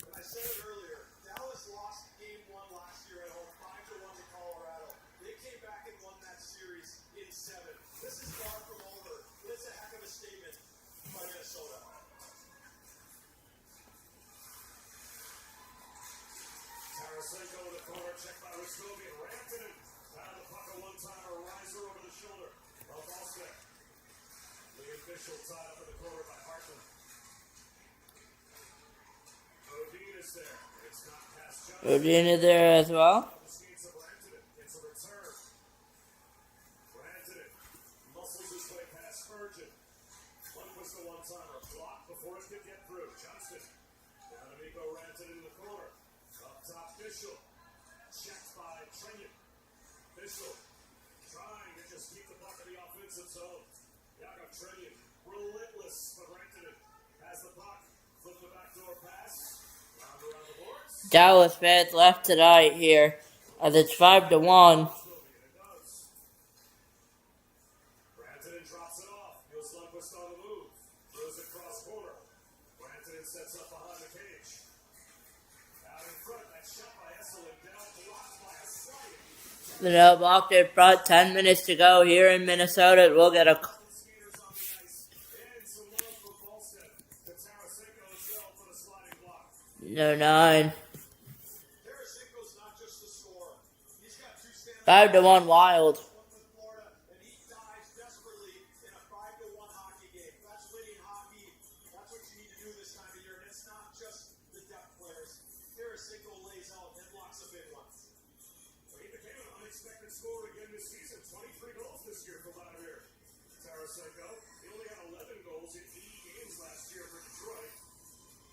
And I said it earlier, Dallas lost game 1 last year at home, 5-1 to Colorado. They came back and won that series in 7. This is far from over, but it's a heck of a statement by Minnesota. Tarasenko in the corner, checked by Ruskovic, Rantanen found the puck a one-timer, riser over the shoulder of Allsbeck. Liam Bichel tied up in the corner by Hartman. Odin is there. It's not past Johnson. Rodina there as well. The skates of Rantanen. It's a return. Rantanen muscles his way past Spurgeon. Lundqvist the one-timer, blocked before it could get through. Johnston down to Mikko Rantanen in the corner. Up top, Bichel. Checked by Trenyon. Bichel trying to just keep the puck in the offensive zone. Jakob Trenyon, relentless, but Rantanen has the puck. Flip the backdoor pass. Round around the boards. Dallas fans left tonight here as it's 5-1. And it does. Rantanen drops it off. Here's Lundqvist on the move. Throws it cross corner. Rantanen sets up behind the cage. Out in front, that shot by Esselin down, blocked by a slide. The no blocked in front, 10 minutes to go here in Minnesota. We'll get a Skaters on the ice. And some love for Volstead. To Tarasenko as well for the sliding block. no 9. Tarasenko's not just the scorer. He's got 2 standouts. 5-1 Wild. One with Florida, and he dives desperately in a 5-1 hockey game. That's winning hockey. That's what you need to do this time of year. And it's not just the depth players. Tarasenko lays out and blocks a big one. But he became an unexpected scorer again this season. 23 goals this year for Vladimir Tarasenko. He only had 11 goals in 80 games last year for Detroit.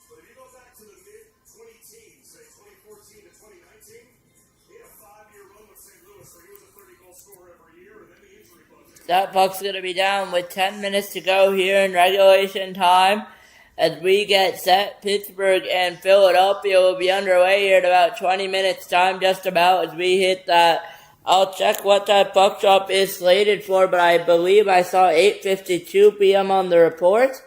But if you go back to the mid-20 teens, say 2014 to 2019, he had a 5-year run with St. Louis where he was a 30-goal scorer every year, and then the injury bug hit. That puck's going to be down with 10 minutes to go here in regulation time. As we get set, Pittsburgh and Philadelphia will be underway here in about 20 minutes time, just about, as we hit that. I'll check what that puck drop is slated for, but I believe I saw 8:52 p.m. on the report.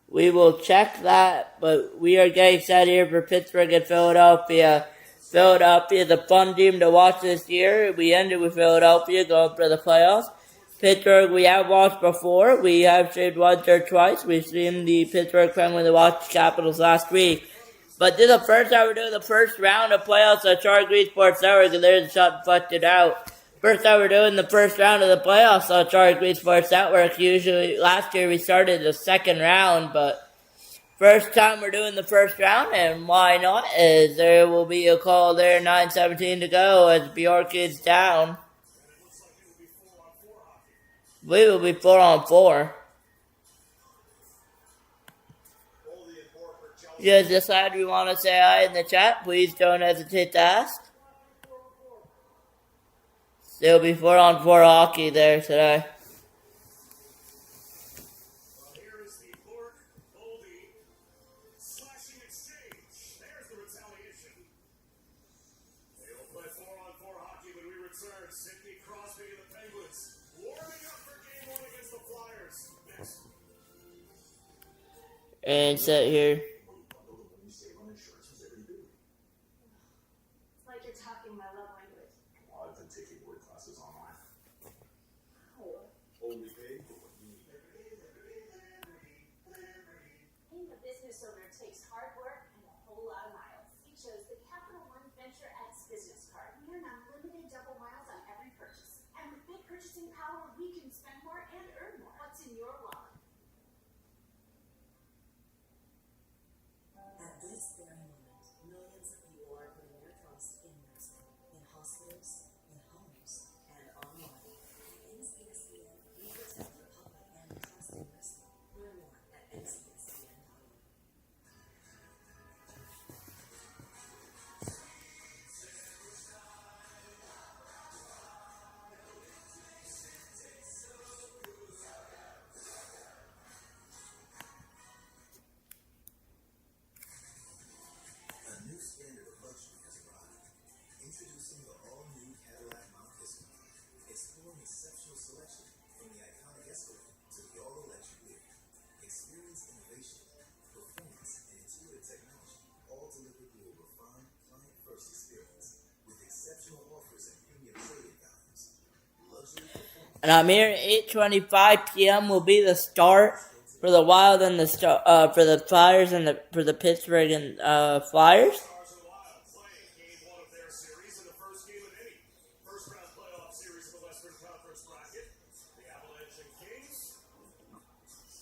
We will check that, but we are getting set here for Pittsburgh and Philadelphia. Philadelphia is a fun team to watch this year. We ended with Philadelphia going for the playoffs. Pittsburgh, we have watched before. We have streamed once or twice. We've seen the Pittsburgh Penguins watch Capitals last week. But this is the first time we're doing the first round of playoffs at Sharik B Sports Network, and there's a shot busted out. First time we're doing the first round of the playoffs on Sharik B Sports Network. Usually, last year we started the second round, but first time we're doing the first round, and why not? As there will be a call there, 9:17 to go, as Bjork is down. We will be 4-on-4. If you guys decide we want to say hi in the chat, please don't hesitate to ask. There'll be 4-on-4 hockey there today. Well, here is the Bork-Boldy slashing exchange. There's the retaliation. They will play 4-on-4 hockey when we return. Sidney Crosby and the Penguins warming up for game 1 against the Flyers. Next. And set here. It's like you're talking my love language. I've been taking word classes online. Only pay for what you need. Being a business owner takes hard work and a whole lot of miles. We chose the Capital One Venture X business card. We earn unlimited double miles on every purchase. And with big purchasing power, we can spend more and earn more. What's in your wallet? exceptional selection from the iconic Escalade to the all-electric Lyric. Experience innovation, performance, and intuitive technology, all delivered through a refined, client-first experience with exceptional offers and premium trade values. Luxury performance. And I'm here at 8:25 p.m. will be the start for the Wild and for the Flyers and for the Pittsburgh and Flyers. Stars and Wild playing game one of their series in the first game of any first-round playoff series in the Western Conference bracket. The Avalanche and Kings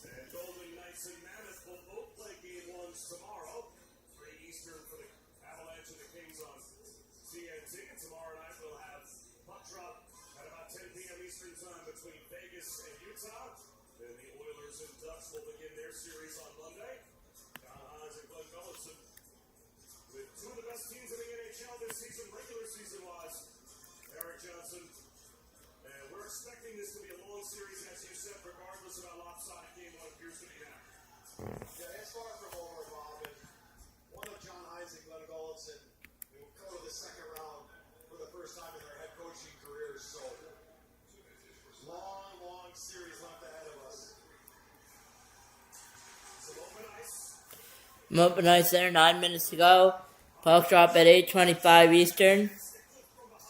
and Golden Knights and Mammoth will both play game ones tomorrow. 3 Eastern for the Avalanche and the Kings on TNT. And tomorrow night we'll have puck drop at about 10 p.m. Eastern time between Vegas and Utah. Then the Oilers and Ducks will begin their series on Monday. John Hines and Glenn Gulletson with two of the best teams in the NHL this season, regular season-wise. Eric Johnson. And we're expecting this to be a long series, as you said, regardless of how lopsided game one appears to be now. Yeah, it's far from over, Bob. And one of John Hines and Glenn Gulletson will go to the second round for the first time in their head coaching careers. So long series left ahead of us. Some open ice. Open ice there, 9 minutes to go. Puck drop at 8:25 Eastern.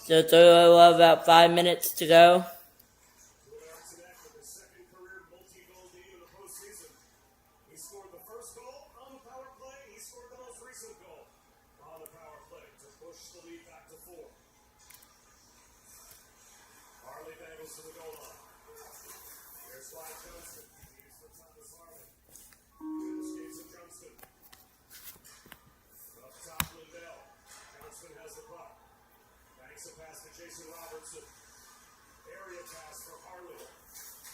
So we'll have about 5 minutes to go. Erickson with his second career multi-goal game in the postseason. He scored the first goal on the power play. He scored the most recent goal on the power play to push the lead back to 4. Harley dangles to the goal line. Here's Wyatt Johnston. He's for Thomas Harley. Good escapes of Johnston. Up top, Lindell. Johnston has the puck. Banks a pass to Jason Robertson. Area pass for Harley.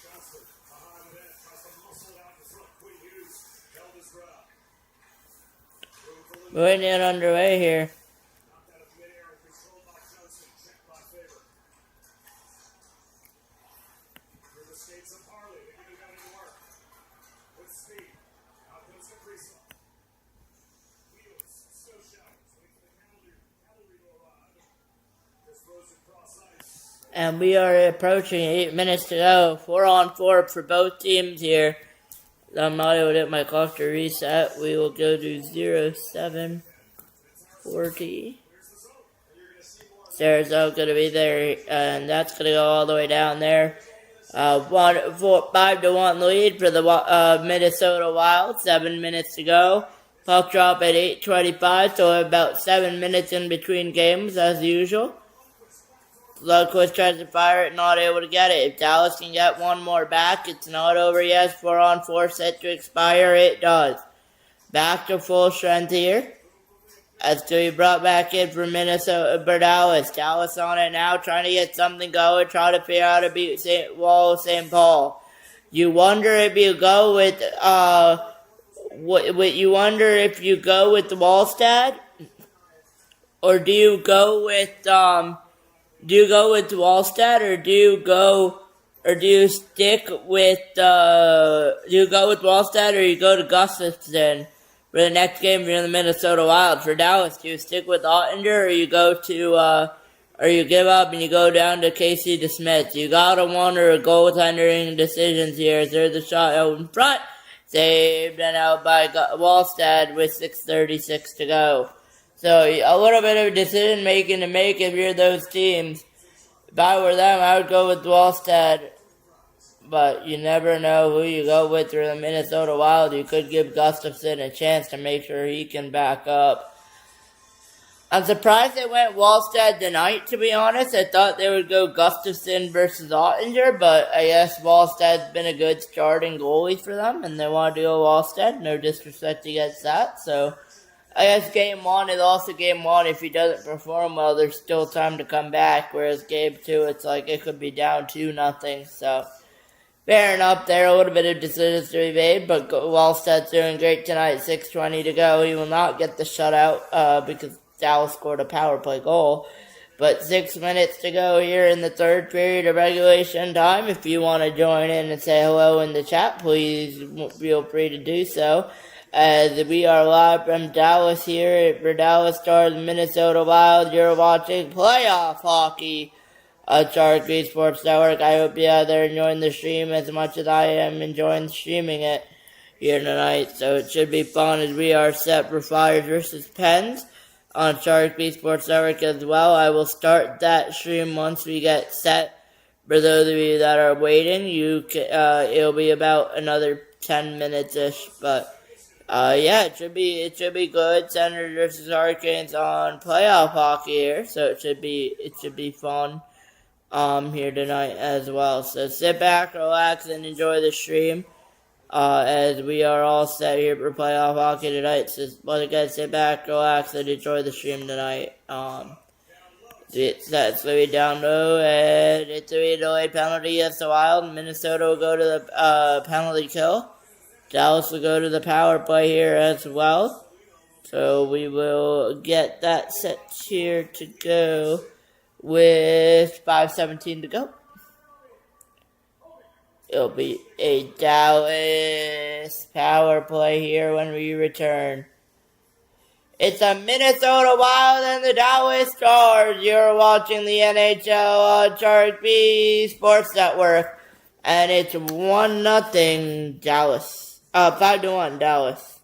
Johnston behind the net. Tries to muscle it out in front. Quinn Hughes held his ground. Room for Lindell. We're getting underway here. Knocked out of midair and controlled by Johnson. Checked by Faber. Through the skates of Harley. They even got any work. With speed. Out comes Kaprizov. Wheels. Snow showers. Wait for the cavalry to arrive. Just throws it cross ice. And we are approaching 8 minutes to go. 4-on-4 for both teams here. I'm not able to get my clock to reset. We will go to 07:40. Sarah's going to be there, and that's going to go all the way down there. 5-1 lead for the Minnesota Wild. 7 minutes to go. Puck drop at 8:25, so about 7 minutes in between games as usual. Lundqvist tries to fire it, not able to get it. If Dallas can get one more back, it's not over yet. 4-on-4 set to expire. It does. Back to full strength here. As to be brought back in for Minnesota for Dallas. Dallas on it now, trying to get something going, trying to figure out how to beat St. Paul. You wonder if you go with you wonder if you go with Wallstad, or do you go with Wallstad, or do you stick with do you go with Wallstad, or you go to Gustafsson for the next game for the Minnesota Wild? For Dallas, do you stick with Ottinger, or you go to or you give up and you go down to Casey DeSmith? You gotta wonder goaltending decisions here. There's a shot out in front, saved and out by Wallstad with 6:36 to go. So a little bit of decision making to make if you're those teams. If I were them, I would go with Wallstad. But you never know who you go with through the Minnesota Wild. You could give Gustafsson a chance to make sure he can back up. I'm surprised they went Wallstad tonight, to be honest. I thought they would go Gustafsson versus Ottinger, but I guess Wallstad's been a good starting goalie for them, and they want to go Wallstad. No disrespect against that. So I guess game one is also game one. If he doesn't perform well, there's still time to come back. Whereas game two, it's like it could be down 2-0. So fair enough there. A little bit of decisions to be made, but Wallstad's doing great tonight. 6:20 to go. He will not get the shutout because Dallas scored a power play goal. But 6 minutes to go here in the third period of regulation time. If you want to join in and say hello in the chat, please feel free to do so. As we are live from Dallas here for Dallas Stars Minnesota Wild. You're watching playoff hockey Sharik B Sports Network. I hope you out there enjoying the stream as much as I am enjoying streaming it here tonight. So it should be fun as we are set for Flyers versus Pens on Sharik B Sports Network as well. I will start that stream once we get set. For those of you that are waiting, it'll be about another 10 minutes ish, but yeah, it should be good. Senators versus Hurricanes on playoff hockey here, so it should be fun here tonight as well. So sit back, relax, and enjoy the stream. As we are all set here for playoff hockey tonight. So once again, sit back, relax, and enjoy the stream tonight. That's going to be down low, and it's a delayed penalty against the Wild. Minnesota will go to the penalty kill. Dallas will go to the power play here as well. So we will get that set here to go with 5:17 to go. It'll be a Dallas power play here when we return. It's the Minnesota Wild and the Dallas Stars. You're watching the NHL on Sharik B Sports Network. And it's 1-0 Dallas. 5-1 Dallas.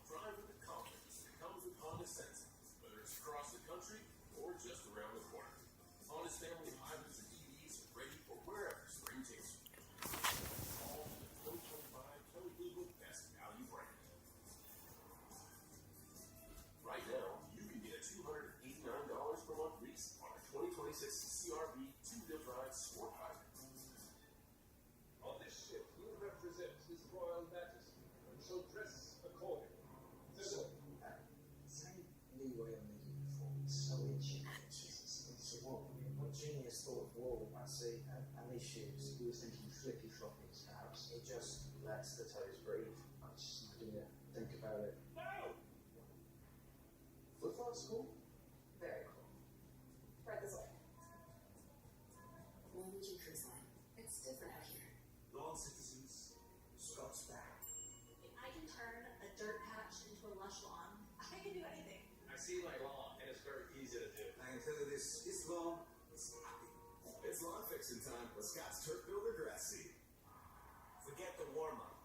Drive with the confidence that comes with Honda Sense, whether it's across the country or just around the corner. Honda's family of hybrids and EVs are ready for wherever spring takes you. All the 2025 Kelly Blue Book Best Value brand. Right now, you can get a $289 per month lease on a 2026 CRV 2-wheel drive sport hybrid. On this ship, you represent His Royal Majesty, and shall dress accordingly. So, say leeway on the uniform. It's so itchy. Jesus. So what genius thought of wool? I see. And these shoes. He was thinking flippy floppies, perhaps. It just lets the toes breathe. I just didn't think about it. No! Flip-flops cool? Very cool. Right this way. Norwegian Cruise Line. It's different out here. Non-citizens, Scots back. If I can turn a dirt patch into a lush lawn, I can do anything. I see my lawn, and it's very easy to do. I can tell you this, it's long, it's happy. It's lawn fixing time with Scott's Turf Builder Grass Seed. Forget the warm-up.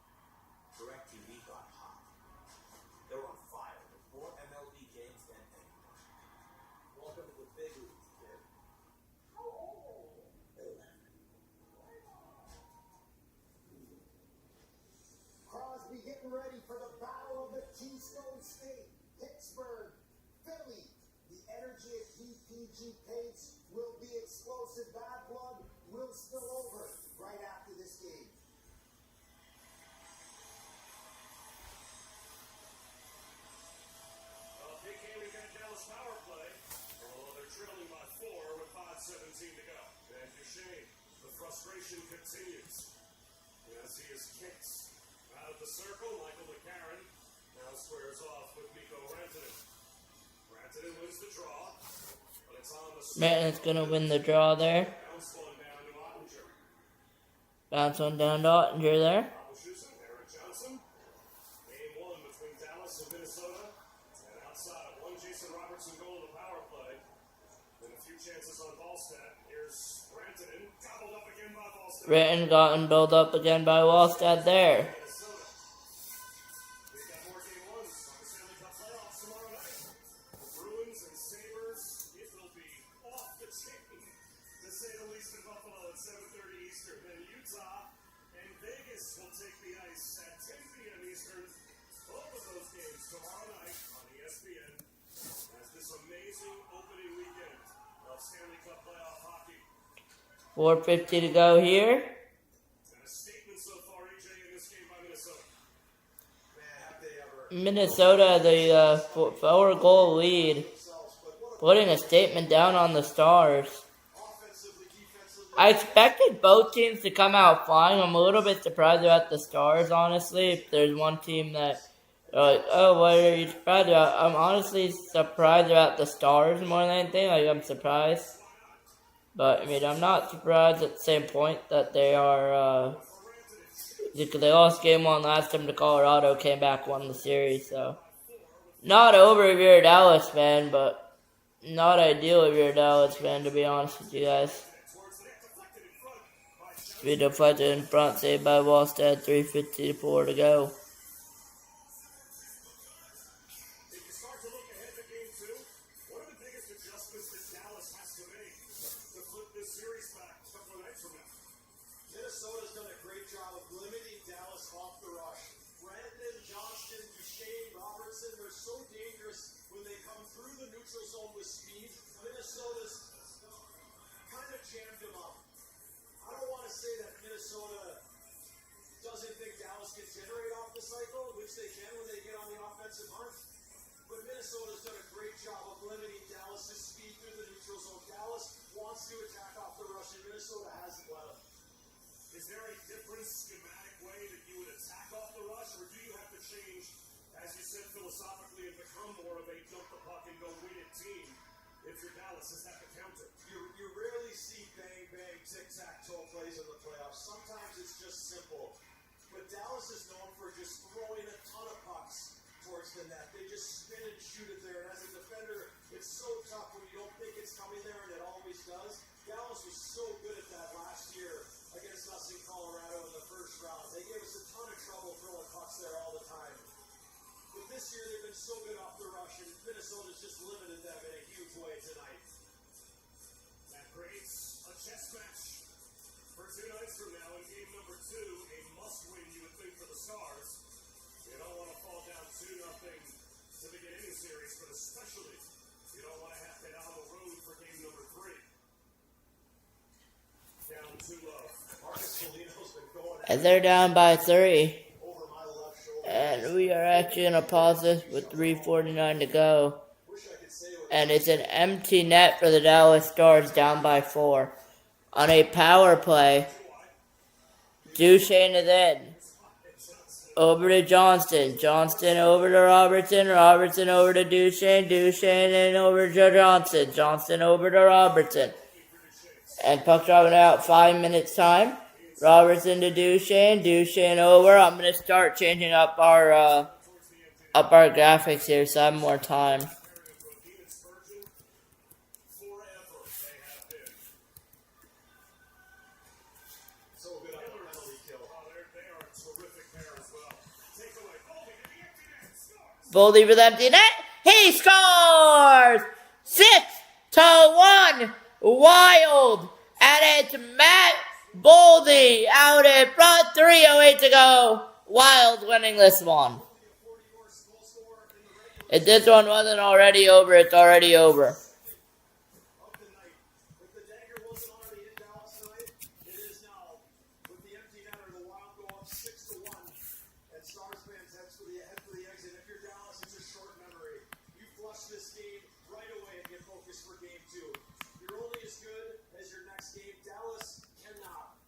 DirecTV got hot. They're on fire with more MLB games than anyone. Welcome to the big leagues, kid. How old? 11. Crosby getting ready for the battle of the Keystone State. Pittsburgh, Philly. The energy at PPG Paints will be explosive. Bad blood will spill over right after this game. PK, we got Dallas power play. Although they're trailing by 4 with 5:17 to go. And Duchesne, the frustration continues. As he is kicked out of the circle, Michael McCarron now squares off with Mikko Rantanen. Rantanen wins the draw, but it's on the Manton's gonna win the draw there. bounce one down to Ottinger. Bounce one down to Ottinger there. Schusen, Eric Johnson. Game 1 between Dallas and Minnesota. And outside, one Jason Robertson goal to the power play. Then a few chances on Ballstat. Here's Rantanen, gobbled up again by Ballstat. Written gotten built up again by Wallstad there. Minnesota. We've got more game 1s on the Stanley Cup playoffs tomorrow night. The Bruins and Sabres, it will be off the chain, to say the least, in Buffalo at 7:30 Eastern. Then Utah and Vegas will take the ice at 10 p.m. Eastern. Both of those games tomorrow night on ESPN as this amazing opening weekend of Stanley Cup playoff hockey. 4:50 to go here. And a statement so far, AJ, in this game by Minnesota. Man, have they ever... Minnesota, the 4-goal lead, putting a statement down on the Stars. Offensively, defensively... I expected both teams to come out flying. I'm a little bit surprised about the Stars, honestly. If there's one team that, like, oh, what are you surprised about? I'm honestly surprised about the Stars more than anything. Like, I'm surprised. But, I mean, I'm not surprised at the same point that they are, because they lost game 1 last time to Colorado, came back, won the series, so. Not over if you're a Dallas fan, but not ideal if you're a Dallas fan, to be honest with you guys. Be deflected in front, saved by Wallstead, 3:54 to go. If you start to look ahead to game two, what are the biggest adjustments that Dallas has to make to flip this series back a couple of nights from now? Minnesota's done a great job of limiting Dallas off the rush. Brandon, Johnston, Duchesne, Robertson, they're so dangerous when they come through the neutral zone with speed. Minnesota's kind of jammed them up. I don't want to say that Minnesota doesn't think Dallas can generate off the cycle, which they can when they get on the offensive hunt. But Minnesota's done a great job of limiting Dallas' speed through the neutral zone. Dallas wants to attack off the rush, and Minnesota hasn't let them. Is there a different schematic way that you would attack off the rush, or do you have to change, as you said, philosophically, and become more of a dump the puck and go win it team if you're Dallas? Is that the counter? You rarely see bang-bang, tic-tac-toe plays in the playoffs. Sometimes it's just simple. But Dallas is known for just throwing a ton of pucks towards the net. They just spin and shoot it there. And as a defender, it's so tough when you don't think it's coming there, and it always does. Dallas was so good at that last year against us in Colorado in the first round. They gave us a ton of trouble throwing pucks there all the time. But this year, they've been so good off the rush, and Minnesota's just limited them in a huge way tonight. That creates a chess match for 2 nights from now in game number 2, a must-win, you would think, for the Stars. You don't want to fall down 2-0 to begin any series, but especially you don't want to have to head on the road for game number 3. Down 2-0. Marcus Foligno's been going And they're down by 3. over my left shoulder. And we are actually going to pause this with 3:49 to go. Wish I could say it was And it's an empty net for the Dallas Stars, down by 4. On a power play, Duchesne is in. Over to Johnston. Johnston over to Robertson. Robertson over to Duchesne. Duchesne and over to Johnston. Johnston over to Robertson. And puck dropping out 5 minutes time. Robertson to Duchesne. Duchesne over. I'm going to start changing up our graphics here so I have more time. so good on the penalty kill. They are a terrific pair as well. Take away. Boldy to the empty net. Scores. Boldy with empty net. He scores! 6-1. Wild. And it's Matt Boldy out in front. 3:08 to go. Wild winning this one. If this one wasn't already over, it's already over. Of the night. If the dagger wasn't already in Dallas tonight, it is now. With the empty netter, the Wild go up 6-1. And Stars fans head for the exit. If you're Dallas, it's a short memory. You flush this game right away and get focused for game 2. You're only as good as your next game. Dallas cannot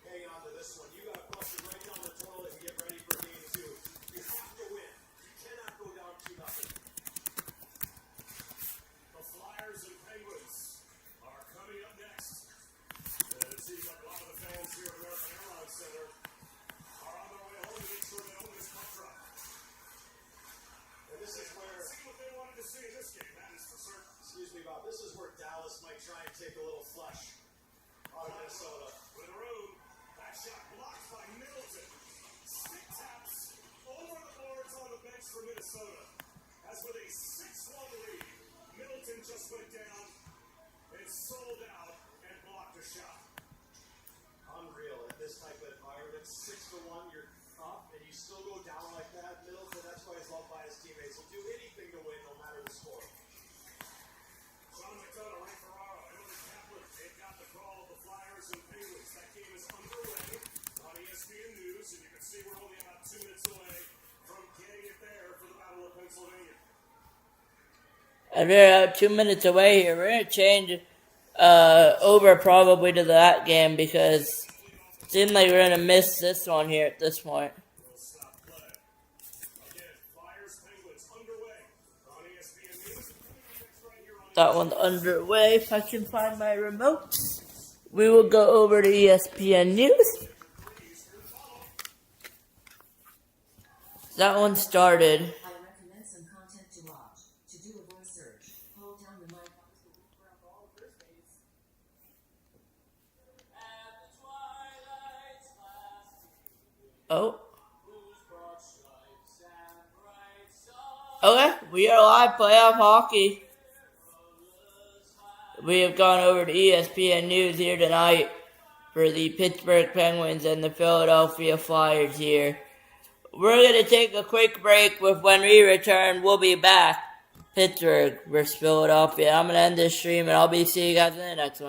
hang on to this one. You got to flush it right down the toilet and get ready for game 2. You have to win. You cannot go down 2-0. The Flyers and Penguins are coming up next. And it seems like a lot of the fans here at American Airlines Center are on their way home to make sure they own this puck drop. And this is where, See what they wanted to see in this game, that is for certain. excuse me, Bob, this is where Dallas might try and take a little flush out of Minnesota. With room, that shot blocked by Middleton. Stick taps over the boards on the bench for Minnesota. As with a 6-1 lead, Middleton just went down and sold out and blocked a shot. Unreal in this type of environment. 6-1, you're up, and you still go down like that. Middleton, that's why he's loved by his teammates. He'll do anything to win, no matter the score. Sean McDonough, Ray Ferraro, Emily Kaplan, they've got the call of the Flyers and Penguins. That game is underway on ESPN News, and you can see we're only about 2 minutes away from getting it there for the Battle of Pennsylvania. And we're 2 minutes away here. We're going to change over probably to that game because it seems like we're going to miss this one here at this point. We'll stop play. Again, Flyers, Penguins underway on ESPN News. Right here on That one's underway. If I can find my remote, we will go over to ESPN News. That one started. I recommend some content to watch. To do a voice search, hold down the mic Oh. Okay, we are live playoff hockey. We have gone over to ESPN News here tonight for the Pittsburgh Penguins and the Philadelphia Flyers here. We're going to take a quick break. When we return, we'll be back. Pittsburgh versus Philadelphia. I'm going to end this stream and I'll be seeing you guys in the next one.